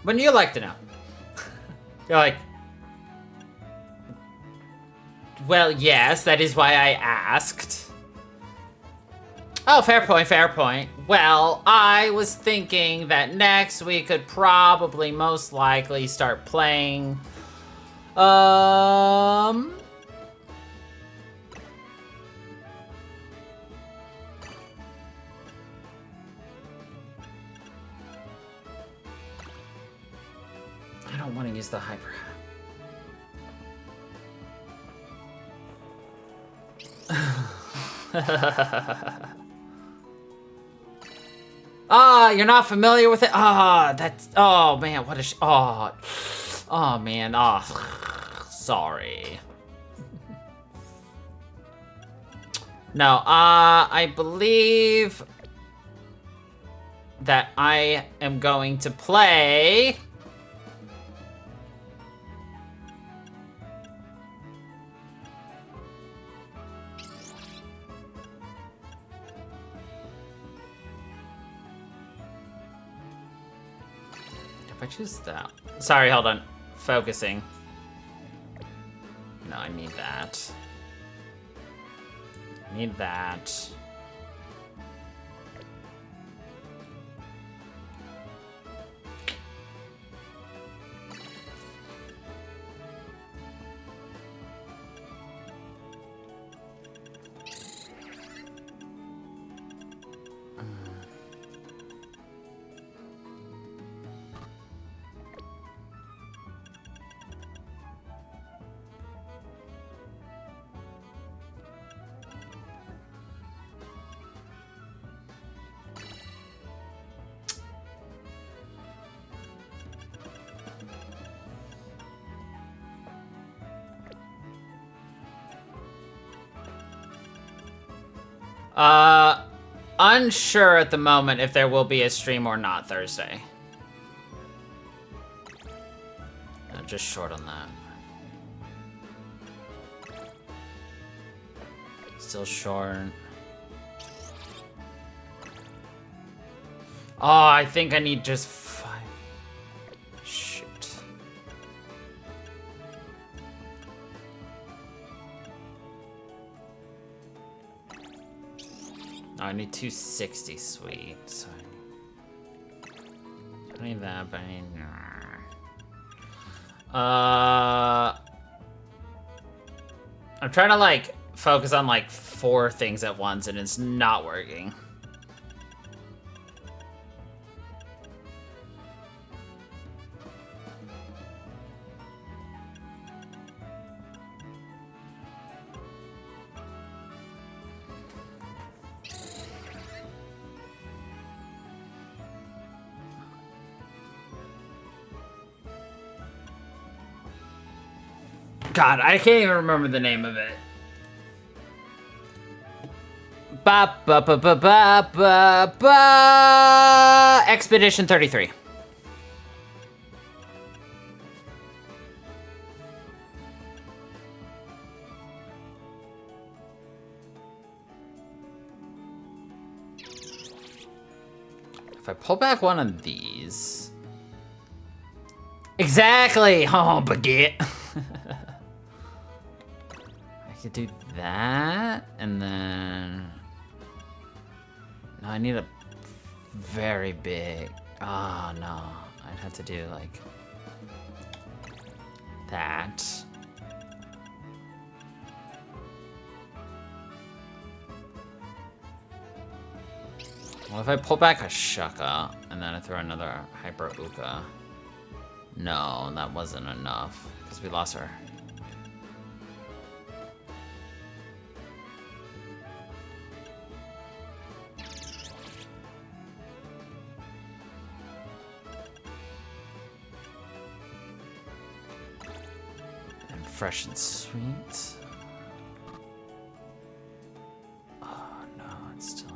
Wouldn't you like to know? You're like, well, yes, that is why I asked. Oh, fair point, fair point. Well, I was thinking that next we could probably most likely start playing, I don't want to use the Hyper Hat. Ah, you're not familiar with it? Ah, that's... Oh, man, what a... Oh. Oh, man. Oh, sorry. No, I believe that I am going to play... If I choose that... Sorry, hold on. Focusing. No, I need that. I need that. Unsure at the moment if there will be a stream or not Thursday. I'm just short on that. Still short. Oh, I think I need just 5. Shoot. Oh, I need 260 sweet, so I need that, but I need... I'm trying to, like, focus on, like, 4 things at once, and it's not working. God, I can't even remember the name of it. Ba ba ba ba ba ba ba. Expedition 33. If I pull back one of these. Exactly! Oh, baguette. I could do that, and then... No, I need a very big... Oh, no. I'd have to do, like... that. Well, if I pull back a Shucka, and then I throw another Hyper Uka... No, that wasn't enough, because we lost our... Fresh and sweet. Oh no, it's still...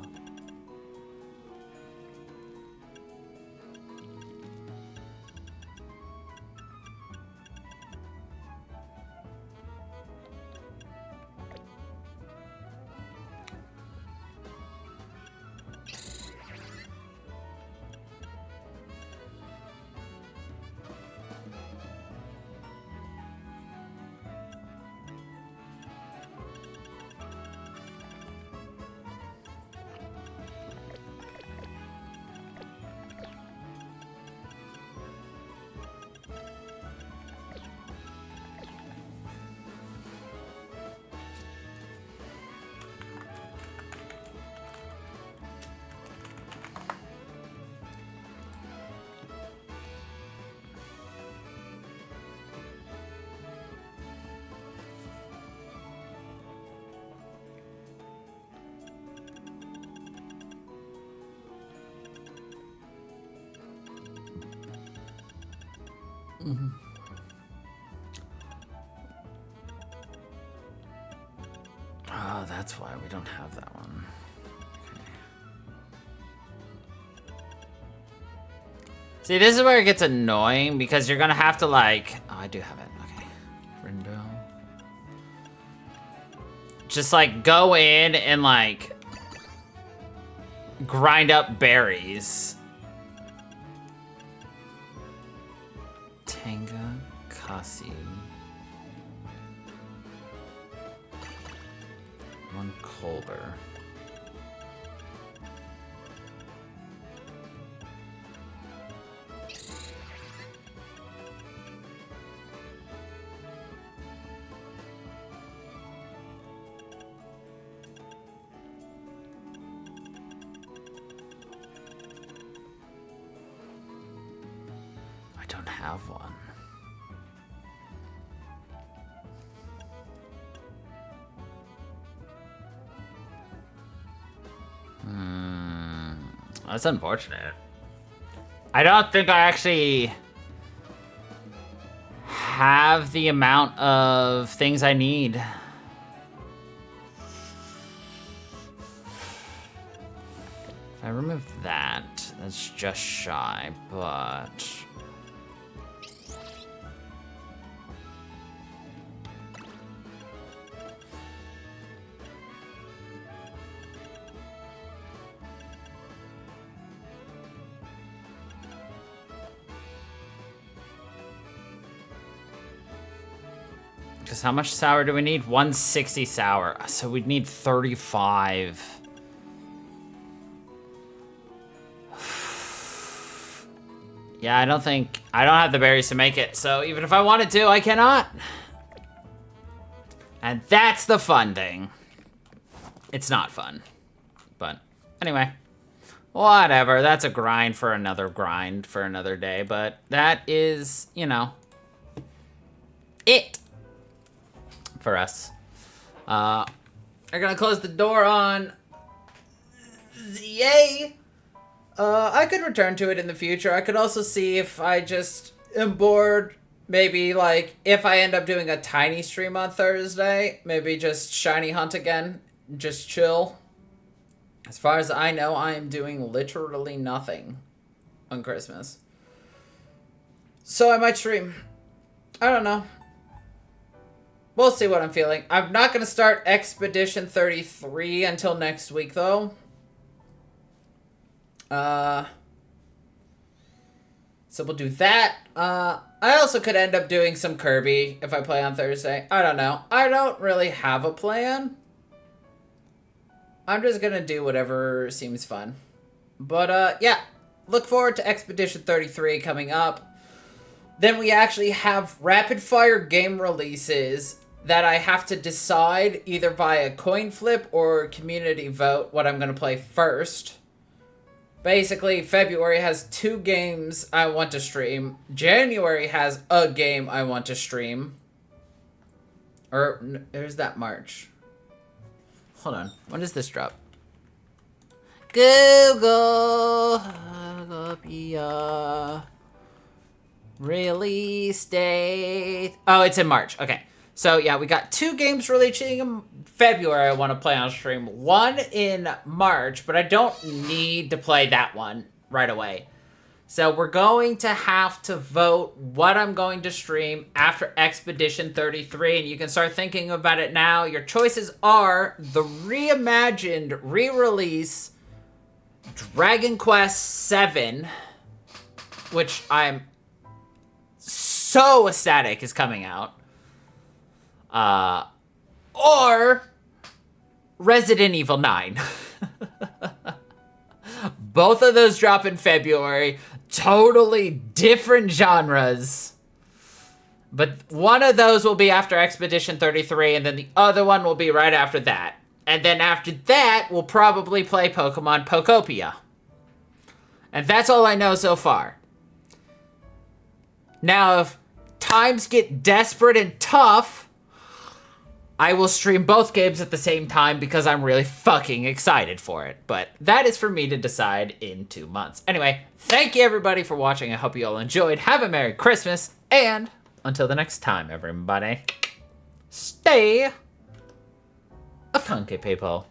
Mm-hmm. Oh, that's why we don't have that one. Okay. See, this is where it gets annoying because you're gonna have to like... Oh, I do have it. Okay. Rindo. Just like go in and like grind up berries. Tanga, Kasim. One Colbur. I don't have one. That's unfortunate. I don't think I actually have the amount of things I need. If I remove that, that's just shy, but... Because how much sour do we need? 160 sour. So we'd need 35. Yeah, I don't have the berries to make it, so even if I wanted to, I cannot. And that's the fun thing. It's not fun. But anyway, whatever. That's a grind for another day. But that is, you know, it for us. We're gonna close the door on Yay. I could return to it in the future. I could also see if I just am bored. Maybe, like, if I end up doing a tiny stream on Thursday, maybe just shiny hunt again. Just chill. As far as I know, I am doing literally nothing on Christmas. So I might stream. I don't know. We'll see what I'm feeling. I'm not going to start Expedition 33 until next week, though. So we'll do that. I also could end up doing some Kirby if I play on Thursday. I don't know. I don't really have a plan. I'm just gonna do whatever seems fun. But, yeah. Look forward to Expedition 33 coming up. Then we actually have rapid-fire game releases that I have to decide either via coin flip or community vote what I'm gonna play first. Basically, February has 2 games I want to stream. January has a game I want to stream. Or, there's that March. Hold on. When does this drop? Google. Release date. Oh, it's in March. Okay. So, yeah, we got 2 games releasing in February I want to play on stream. 1 in March, but I don't need to play that one right away. So we're going to have to vote what I'm going to stream after Expedition 33, and you can start thinking about it now. Your choices are the reimagined, re-release Dragon Quest VII, which I'm so ecstatic is coming out. Or Resident Evil 9. Both of those drop in February. Totally different genres. But one of those will be after Expedition 33, and then the other one will be right after that. And then after that, we'll probably play Pokemon Pokopia. And that's all I know so far. Now, if times get desperate and tough, I will stream both games at the same time because I'm really fucking excited for it. But that is for me to decide in 2 months. Anyway, thank you everybody for watching. I hope you all enjoyed. Have a Merry Christmas. And until the next time, everybody, stay funky, people.